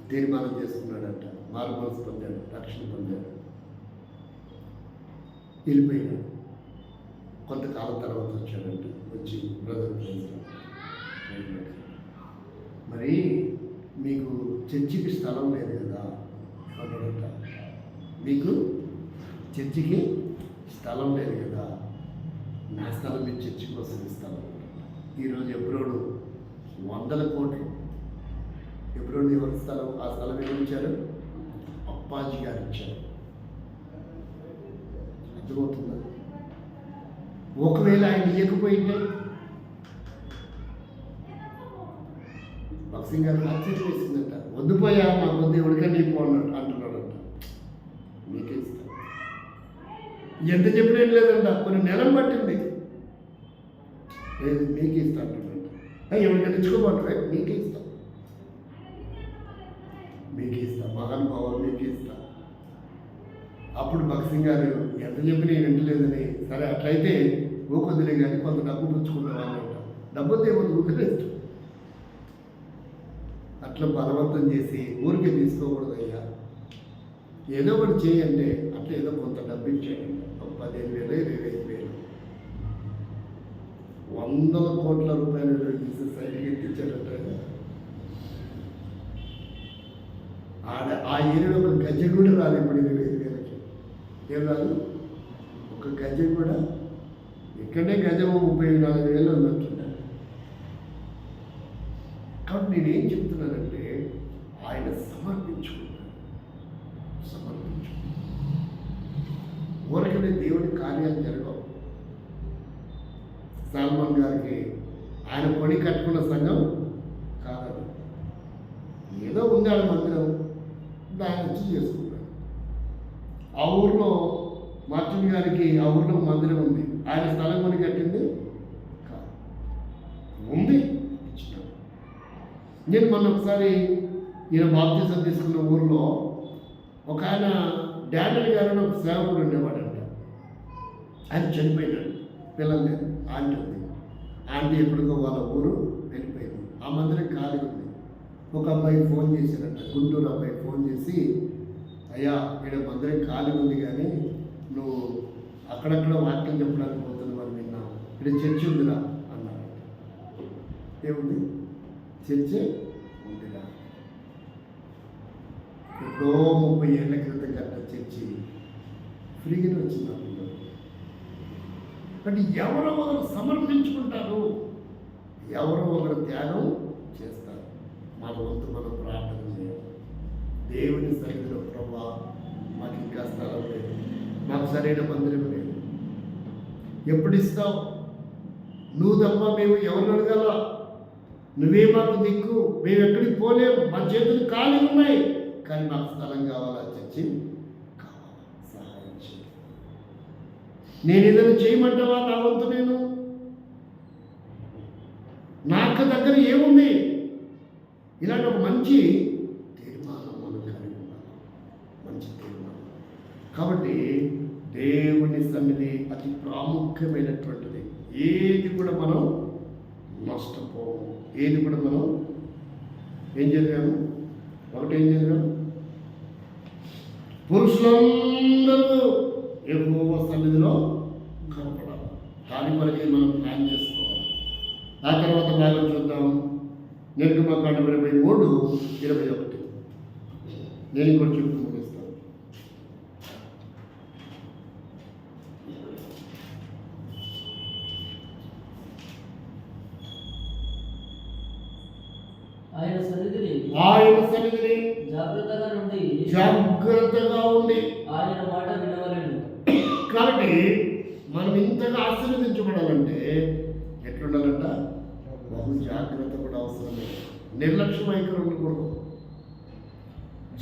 తీర్మానం చేసుకున్నాడంట. మారు మనసు పొందాడు, రక్షణ పొందాడు, వెళ్ళిపోయినాడు. కొంతకాలం తర్వాత వచ్చాడంట. వచ్చి బ్రదర్ మరి మీకు చర్చికి స్థలం లేదు కదా అన్నాడంట. మీకు చర్చికి స్థలం లేదు కదా, నా స్థలం మీ చర్చి కోసం ఇస్తాను. ఈరోజు ఎబ్రోడు 100 కోట్లు. ఎబ్రోడు ఎవరి స్థలం? ఆ స్థలం ఏమి ఇచ్చారు? అప్పాజీ గారు ఇచ్చారు. అర్థమవుతుందా? ఒకవేళ ఆయన ఇవ్వకపోయింటే భక్సింగ్ గారు ఆశ్చర్యం వేసిందంట. వద్దుపోయా, మా వద్దు, ఎవరికైనా నీకు అన్నాడు అంటున్నాడంట. మీకే ఇస్తాను. ఎంత చెప్పినా ఏం లేదంట. కొన్ని నెలలు పట్టింది. లేదు, మీకే ఇస్తా అంటున్నాడు. ఎవరికైనా ఇచ్చుకోమంటారా? మీకే ఇస్తాం, మీకే ఇస్తా, మహానుభావం మీకే ఇస్తా. అప్పుడు భక్సింగ్ గారు ఎంత చెప్పినా వింటలేదని, సరే అట్లయితే ఊకొద్దులే కానీ కొంత డబ్బు పుచ్చుకుంటాం అన్నమాట. డబ్బుతో ఏమో ఊకలేదు. అట్లా బలవంతం చేసి ఊరికే తీసుకోకూడదు అయ్యా, ఏదో ఒకటి చేయండి. అట్లా ఏదో కొంత డబ్బు ఇచ్చేయండి. 15,000, 25,000, 100 కోట్ల రూపాయలు తీసి సైడ్కి ఎత్తించాడట. ఆ ఏరియాలో ఒక గజ కూడా రాదు. ఇప్పుడు 25,000కి ఏం రాదు. ఒక గజ కూడా ఇక్కడే గజము 34,000 ఉన్నట్టున్నాడు. కాబట్టి నేనేం చెప్తున్నానంటే ఆయన సమర్పించుకున్నాడు. ఊరికనే దేవుడి కార్యాలు జరగవు. సల్మాన్ గారికి ఆయన కొని కట్టుకున్న సంఘం కాదు. ఏదో ఉంది ఆడ మందిరం, దాని నుంచి చేసుకున్నాడు. ఆ ఊర్లో మార్టిన్ గారికి ఆ ఊర్లో మందిరం ఉంది. ఆయన స్థలం కొని కట్టింది కాదు, ఉంది, ఇచ్చినాడు. నేను మొన్న ఒకసారి ఈయన బాప్తిజం తీసుకున్న ఊర్లో ఒక ఆయన డానియల్ గారు ఒక సేవకుడు ఉండేవాడంట. ఆయన చనిపోయినాడు. పిల్లలు లేదు, ఆంటీ ఉంది. ఆంటీ ఎప్పుడుకో వాళ్ళ ఊరు వెళ్ళిపోయింది. ఆ మందిరం ఖాళీ ఉంది. ఒక అబ్బాయి ఫోన్ చేశాడంట, గుంటూరు అబ్బాయి ఫోన్ చేసి, అయ్యా ఇక్కడ మందిరం ఖాళీ ఉంది కానీ నువ్వు అక్కడక్కడ వాక్యం చెప్పడానికి పోతున్నావు అని విన్నావు, ఇక్కడ చర్చి ఉందిరా అన్నాడు. ఏముంది? చర్చి ఉందిరా. ఎప్పుడో 30 ఏళ్ల క్రితం కట్టిన చర్చి ఫ్రీగానే వచ్చింది. అంటే ఎవరో ఒకరు సమర్పించుకుంటారు, ఎవరో ఒకరు త్యాగం చేస్తారు. మన వంతు మనం ప్రార్థన చేయాలి. దేవుని సన్నిధిలో, ప్రభువా మాకు ఇంకా స్థలం లేదు, మాకు సరైన మందిరం లేదు, ఎప్పుడు ఇస్తావు? నువ్వు తప్ప మేము ఎవరిని అడగాల? నువ్వే మాకు దిక్కు, మేము ఎక్కడికి పోలేము, మా చేతులు ఖాళీ ఉన్నాయి, కానీ మాకు స్థలం కావాలా, చర్చి కావాలా, సహాయం చేయి. నేను ఏదైనా చేయమంటావా? నా వంతు నేను, నాకు దగ్గర ఏముంది? ఇలాంటి ఒక మంచి తీర్మానం మనం కలిగి ఉండాలి, మంచి తీర్మానం. కాబట్టి దేవుని సన్నిధి అతి ప్రాముఖ్యమైనటువంటిది. ఏది కూడా మనం నష్టపోము, ఏది కూడా మనం ఏం చదివాము? ఒకటి ఏం చదివాము? పురుషులందరూ యెహోవా సన్నిధిలో కనపడాలి. దాని కొరకే మనం ప్లాన్ చేసుకోవాలి. ఆ తర్వాత భాగం చూద్దాం. నిర్గమకాండం 23:21. నేను కూడా చెప్పి ముగిస్తాను. ఆయన సన్నిధిని జాగ్రత్తగా ఉండి ఆయన మాట వినవలెను. కాబట్టి మనం ఇంతగా ఆశీర్వదించబడాలంటే ఎట్లుండాలంట? బహు జాగ్రత్త కూడా అవసరమే. నిర్లక్ష్యం అయితే ఉండకూడదు.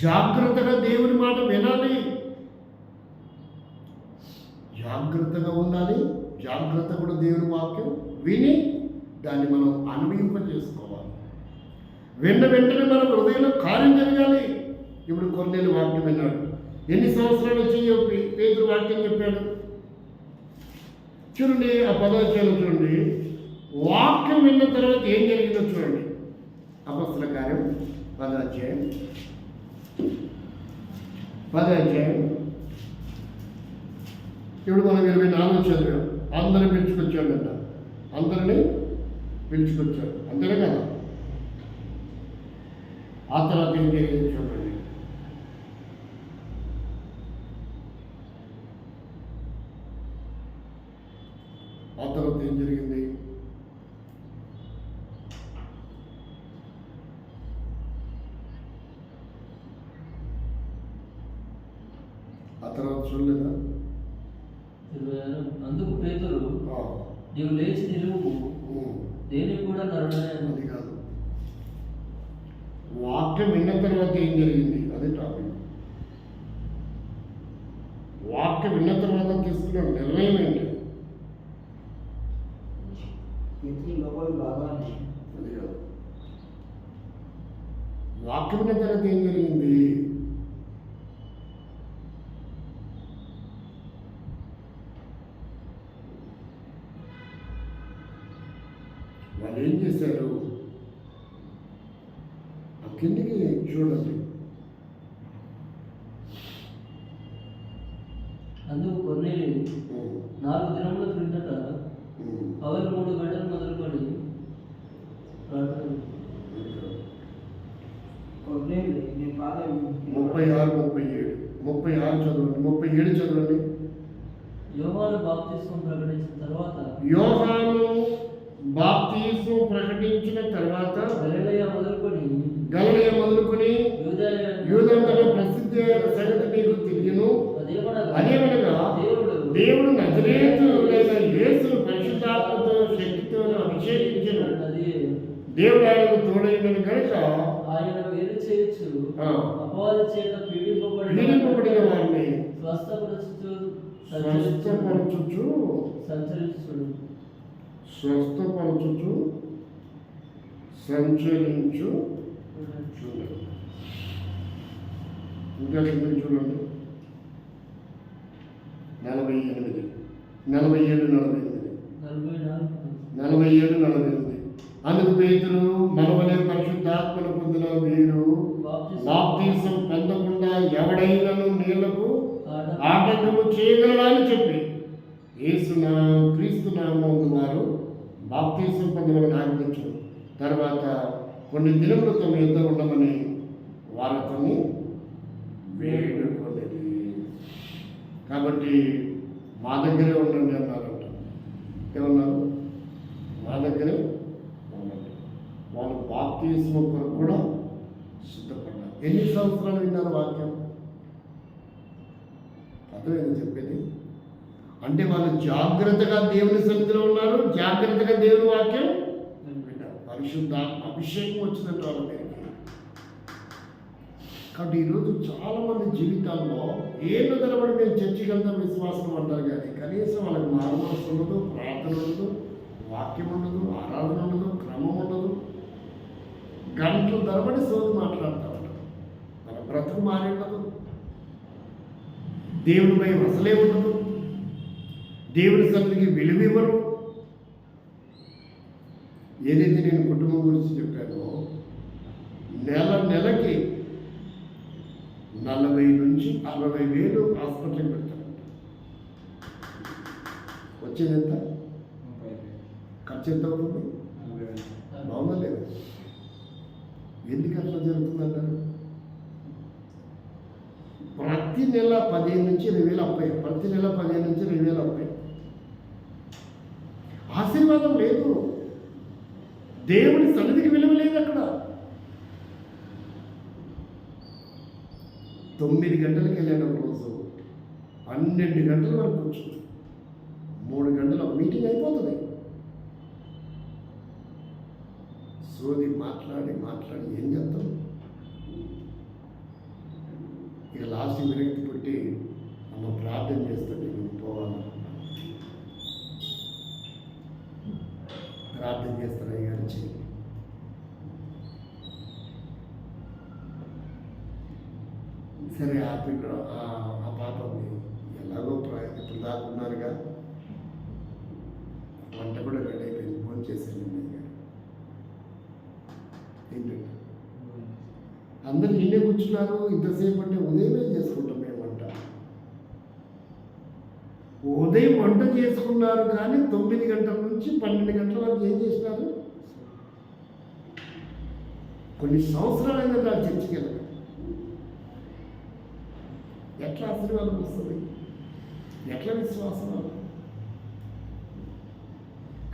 జాగ్రత్తగా దేవుని మాట వినాలి, జాగ్రత్తగా ఉండాలి, జాగ్రత్త కూడా దేవుని వాక్యం విని దాన్ని మనం అన్వయింపజేసుకోవాలి. వెంటనే మన హృదయంలో కార్యం జరగాలి. ఇప్పుడు కొన్నేళ్ళు వాక్యం విన్నాడు, ఎన్ని సంవత్సరాలు వచ్చి పేతురు వాక్యం చెప్పాడు చూడండి. ఆ 10వ అధ్యాయం చూడండి, వాక్యం విన్న తర్వాత ఏం జరిగిందో చూడండి. అపొస్తలుల కార్యం 10వ అధ్యాయం. ఇప్పుడు మనం 24 చదివాం. అందరిని పిలుచుకొచ్చాడంట, అందరినీ పిలుచుకొచ్చాడు, అంతేనే కదా? ఆ తర్వాత ఏం జరిగింది చూడండి. ఆ తర్వాత ఏం జరిగింది? ఆ తర్వాత చూడలేదా? అందుకు పేతురు, నీవు లేచి నిలువు, దేనికి కూడా నరుడనే. అది కాదు, వాక్యం విన్న తర్వాత ఏం జరిగింది అదే టాపిక్. వాక్యం విన్న తర్వాత తీసుకున్న నిర్ణయం ఏంటి? అది కాదు, వాక్యం విన్న తర్వాత ఏం జరిగింది? వాళ్ళు ఏం చేశారు? కిందికి చూడండి. అందుకు కొర్నేలియు 4 దినముల క్రిందట పగలు 3 గంటలు మొదలుకొని 36 చదవండి, 37 చదవండి. యోహాను బాప్తిస్మం ప్రకటించిన తర్వాత గలిలయ మొదలుకొని యూదయలో ప్రసిద్ధి సంగతి మీకు తెలియను. అదేమనగా దేవుడు నజరేతుడైన యేసును పరిశుద్ధాత్మతో శక్తితో అభిషేకించెను. దేవుడు ఆయనకు తోడైనను కనుక ఆయన వేరు చేయొచ్చు, అపవాది చేత పీడింపబడిన వారిని స్వస్థపరచుచు సంచరించు. ఇంకా కిందకి చూడండి. 47, 48. అందుకు పేతురు, మనవలే పరిశుద్ధాత్మను పొందిన వీరు బాప్తిసం పొందకుండా ఎవడైనను నీళ్లకు ఆటంకము చేయగలడా అని చెప్పి క్రీస్తు నామమున వారు బాప్తిసం పొందమని ఆజ్ఞించారు. తర్వాత కొన్ని దినములు తమ యుద్ధ ఉండమని వారితో వేడుకొనేది. కాబట్టి మా దగ్గరే ఉండండి అన్నారంట. ఏమన్నారు? నా దగ్గరే ఉండండి. వాళ్ళు బాప్తిస్మం కొరకు కూడా సిద్ధపడ్డారు. ఎన్ని సంవత్సరాలు విన్నారు వాక్యం? అర్థమైంది చెప్పేది? అంటే వాళ్ళు జాగ్రత్తగా దేవుని సన్నిధిలో ఉన్నారు, జాగ్రత్తగా దేవుని వాక్యం విన్నారు. పరిశుద్ధాత్మ అభిషేకం వచ్చిందంటే వాళ్ళ పేరుకి. కాబట్టి ఈరోజు చాలామంది జీవితాల్లో ఏళ్ళు తరబడి మేము చర్చికి వెళ్తాం విశ్వాసం అంటారు, కానీ కనీసం వాళ్ళకి మారుమనసు ఉండదు, ప్రార్థన ఉండదు, వాక్యం ఉండదు, ఆరాధన ఉండదు, క్రమం ఉండదు. గంటల తరబడి సోది మాట్లాడుతూ ఉంటారు. వాళ్ళ బ్రతుకు మారి ఉండదు, దేవుడి భయం అసలే ఉండదు, దేవుడి సన్నిధికి విలువ ఇవ్వరు. ఏదైతే నేను కుటుంబం గురించి చెప్పానో, నెలకి 40 నుంచి 60 వేలు హాస్పిటల్కి పెడతారంట. వచ్చేది ఎంత? ఖర్చు ఎంత అవుతుంది? బాగుందా లేదా? ఎందుకు అట్లా జరుగుతుందంటారు? ప్రతి నెల 15 నుంచి 20 వేలు అప్పాయి. ప్రతి నెల 15 నుంచి 20 వేలు అప్పాయి. ఆశీర్వాదం లేదు, దేవుని సన్నిధికి విలువ లేదు అక్కడ. 9 గంటలకు వెళ్ళాను రోజు, 12 గంటల వరకు కూర్చుంది. 3 గంటల మీటింగ్ అయిపోతుంది. సోది మాట్లాడి ఏం చేస్తాం? ఇక లాస్ట్ విరక్తి పెట్టి అమ్మ ప్రార్థన చేస్తాను, నేను పోవాలనుకున్నాను. ప్రార్థన చేస్తాను కానీ చేయండి. సరే ఆ పాపని ఎలాగో ఇప్పుడు దాకా ఉన్నారుగా, వంట కూడా రెడీ అయిపోయింది, ఫోన్ చేశాను ఏంటంటే అందరు ఇల్లే కూర్చున్నారు. ఇంతసేపు అంటే ఉదయమే చేసుకుంటాం మేము వంట. ఉదయం వంట చేసుకున్నారు, కానీ 9 గంటల నుంచి 12 గంటల వరకు ఏం చేసినారు? కొన్ని సంవత్సరాలైనా నా చర్చికి వెళ్ళాను. ఎట్లా ఆశీర్వాదం వస్తుంది? ఎట్లా విశ్వాసం?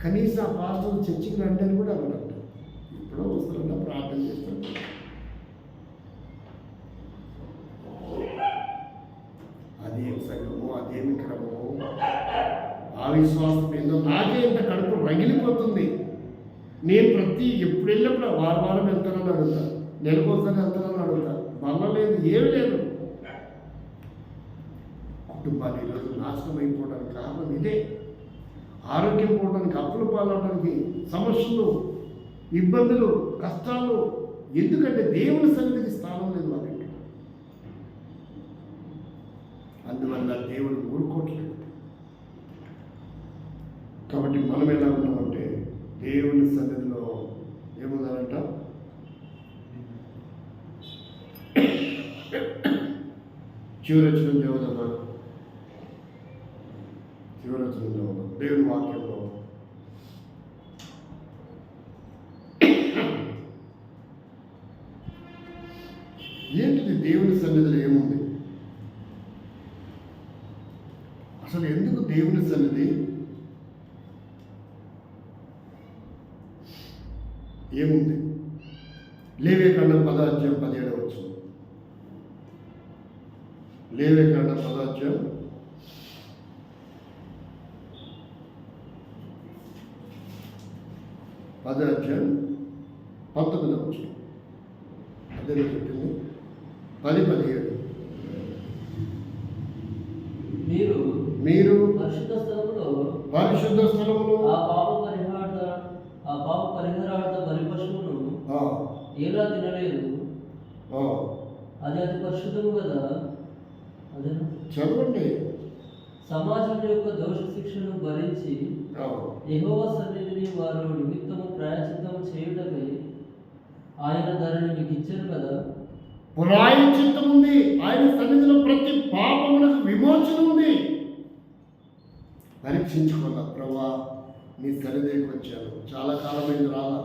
కనీసం ఆ పాస్టర్ చర్చికి రండి అని కూడా అన్నట్టు ఎప్పుడో వస్తారంట, ప్రార్థన చేస్తారు. అదేం సంఘము, అదేమి క్రమము, ఆ విశ్వాసం ఏందో నాకే ఇంత కడుపు రగిలిపోతుంది. నేను ఎప్పుడు వెళ్ళినప్పుడు వారం వెళ్తానని అడుగుతా, నెలకోసారి వెళ్తానని అడుగుతా. బల్ల లేదు, ఏమి లేదు. కుటుంబాలు ఈరోజు నాశనం అయిపోవడానికి కారణం ఇదే. ఆరోగ్యం పోవడానికి, అప్పులు పాలవడానికి, సమస్యలు, ఇబ్బందులు, కష్టాలు. ఎందుకంటే దేవుని సన్నిధికి స్థానం లేదు వాళ్ళకి. అందువల్ల దేవుడు ఊరుకోవట్లేదు. కాబట్టి మనం ఎలా ఉన్నామంటే దేవుని సన్నిధిలో ఏముందంట? చివరచనం దేవుడు దేవుని వాక్యంలో ఏంటిది? దేవుని సన్నిధిలో ఏముంది అసలు? ఎందుకు దేవుని సన్నిధి? ఏముంది? లేవియకాండం 10వ అధ్యాయం 17వ వచనం. లేవియకాండం 10వ అధ్యాయం 19వ వచనం. అదే చెప్పింది 10-17. మీరు పరిశుద్ధ స్థలములో ఆ పాప పరిహారార్థ బలి పశువును ఎలా తినలేదు, అది అతి పరిశుద్ధము కదా. అదే చదవండి. సమాజం యొక్క దోష శిక్షను భరించి యెహోవా సన్నిధిని వారు నిమిత్తము ప్రాయశ్చిత్తము చేయుటకై ఆయన దానిని మీకు ఇచ్చారు కదా. ప్రాయశ్చిత్తం ఉంది ఆయన సన్నిధిలో. ప్రతి పాపమునకు విమోచన ఉంది. పరీక్షించుకోవాలా. ప్రభా, నీ సన్నిధికి వచ్చాను, చాలా కాలమైంది రాలా,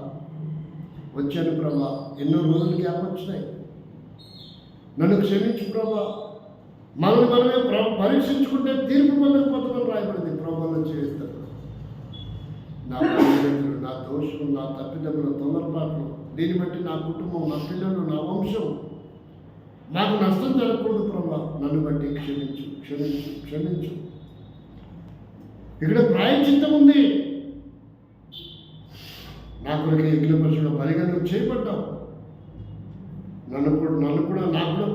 వచ్చాను ప్రభా, ఎన్నో రోజులు గ్యాప్ వచ్చినాయి, నన్ను క్షమించు ప్రభా. మనల్ని మనమే పరీక్షించుకుంటే తీర్పు పొందకపోతామని రాయబడింది ప్రభువులో చేస్తారు. నా బలహీనతలు, నా దోషులు, నా తప్పిదములు, తొందరపాట్లు, దీన్ని బట్టి నా కుటుంబం, నా పిల్లలు, నా వంశం నాకు నష్టం జరగకూడదు ప్రభా. నన్ను బట్టి క్షమించు, క్షమించు, క్షమించు. ఇక్కడ ప్రాయశ్చిత్తం ఉంది. నా కొరకు యజ్ఞపశుల బలిగా నువ్వు చేయబడ్డావు. నాకు కూడా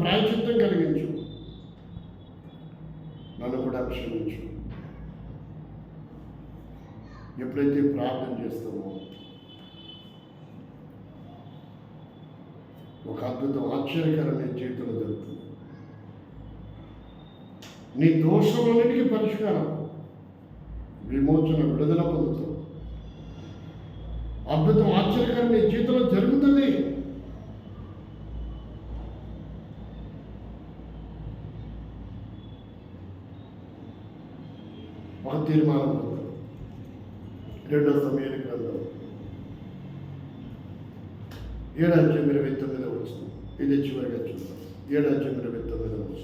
ప్రాయశ్చిత్తం కలిగించు. నన్ను కూడా క్షమించు. ఎప్పుడైతే ప్రార్థన చేస్తామో ఒక అద్భుతం, ఆశ్చర్యకరమైన జీవితంలో జరుగుతుంది. నీ దోషములన్నిటికీ పరిష్కారం, విమోచన, విడుదల పొందుతావు. అద్భుతం, ఆశ్చర్యకరం నీ జీవితంలో జరుగుతుంది. ఒక తీర్మానం అవుతాం. 2 సమయాల గ్రంథం 7:29 ఇది చివరిగా చూద్దాం. 7:29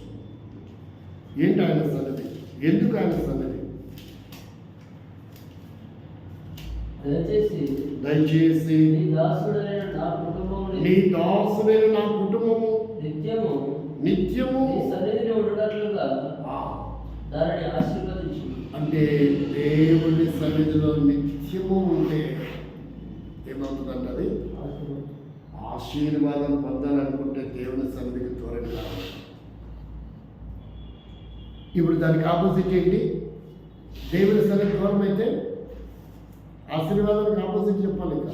ఏంటి ఆయన సన్నిధి? ఎందుకు ఆయన సన్నిధి? దయచేసి నీ దాసుడైన నా కుటుంబము నిత్యము సన్నిధిని ఉండటట్లుగా దానిని ఆశీర్వదించు. అంటే దేవుని సన్నిధిలో నిత్యము ఉంటే ఏమవుతుందంటే అది ఆశీర్వాదం పొందాలనుకుంటే దేవుని సన్నిధికి త్వరగా రావాలి. ఇప్పుడు దానికి ఆపోజిట్ ఏంటి? దేవుని సన్నిధి దూరం అయితే ఆశీర్వాదానికి ఆపోజిట్ చెప్పాలి. ఇంకా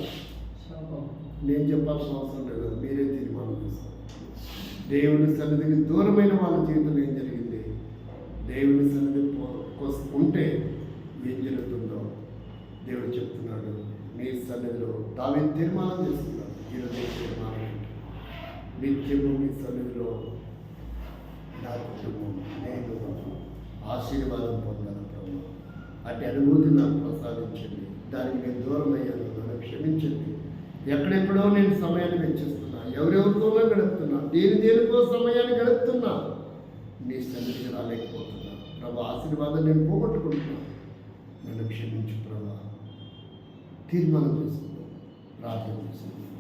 నేను చెప్పాల్సిన అవసరం లేదు, మీరే తీర్మానం చేస్తారు. దేవుని సన్నిధికి దూరమైన వాళ్ళ జీవితంలో ఏం జరిగింది? దేవుని సన్నిధి ఉంటే ఏం జరుగుతుందో దేవుడు చెప్తున్నాడు. మీ సన్నిధిలో దావీదు తీర్మానం చేస్తున్నాడు. ఈరోజు తీర్మానం నిత్యము మీ సన్నిధిలో నా కుటుంబం నేను ఆశీర్వాదం పొందాను ప్రభు. అటు అనుభూతి నాకు ప్రసాదించండి. దానికి నేను దూరం అయ్యాను, నన్ను క్షమించండి. ఎక్కడెక్కడో నేను సమయాన్ని వెచ్చిస్తున్నా, ఎవరెవరితోనో గడుపుతున్నా, దేనికో సమయాన్ని గడుపుతున్నా, నీ సన్నిధికి రాలేకపోతున్నా ప్రభు. ఆశీర్వాదం నేను పోగొట్టుకుంటున్నా, నన్ను క్షమించు ప్రభు. తీర్మానం చేసుకుందాం, ప్రార్థన చేసుకుందాం.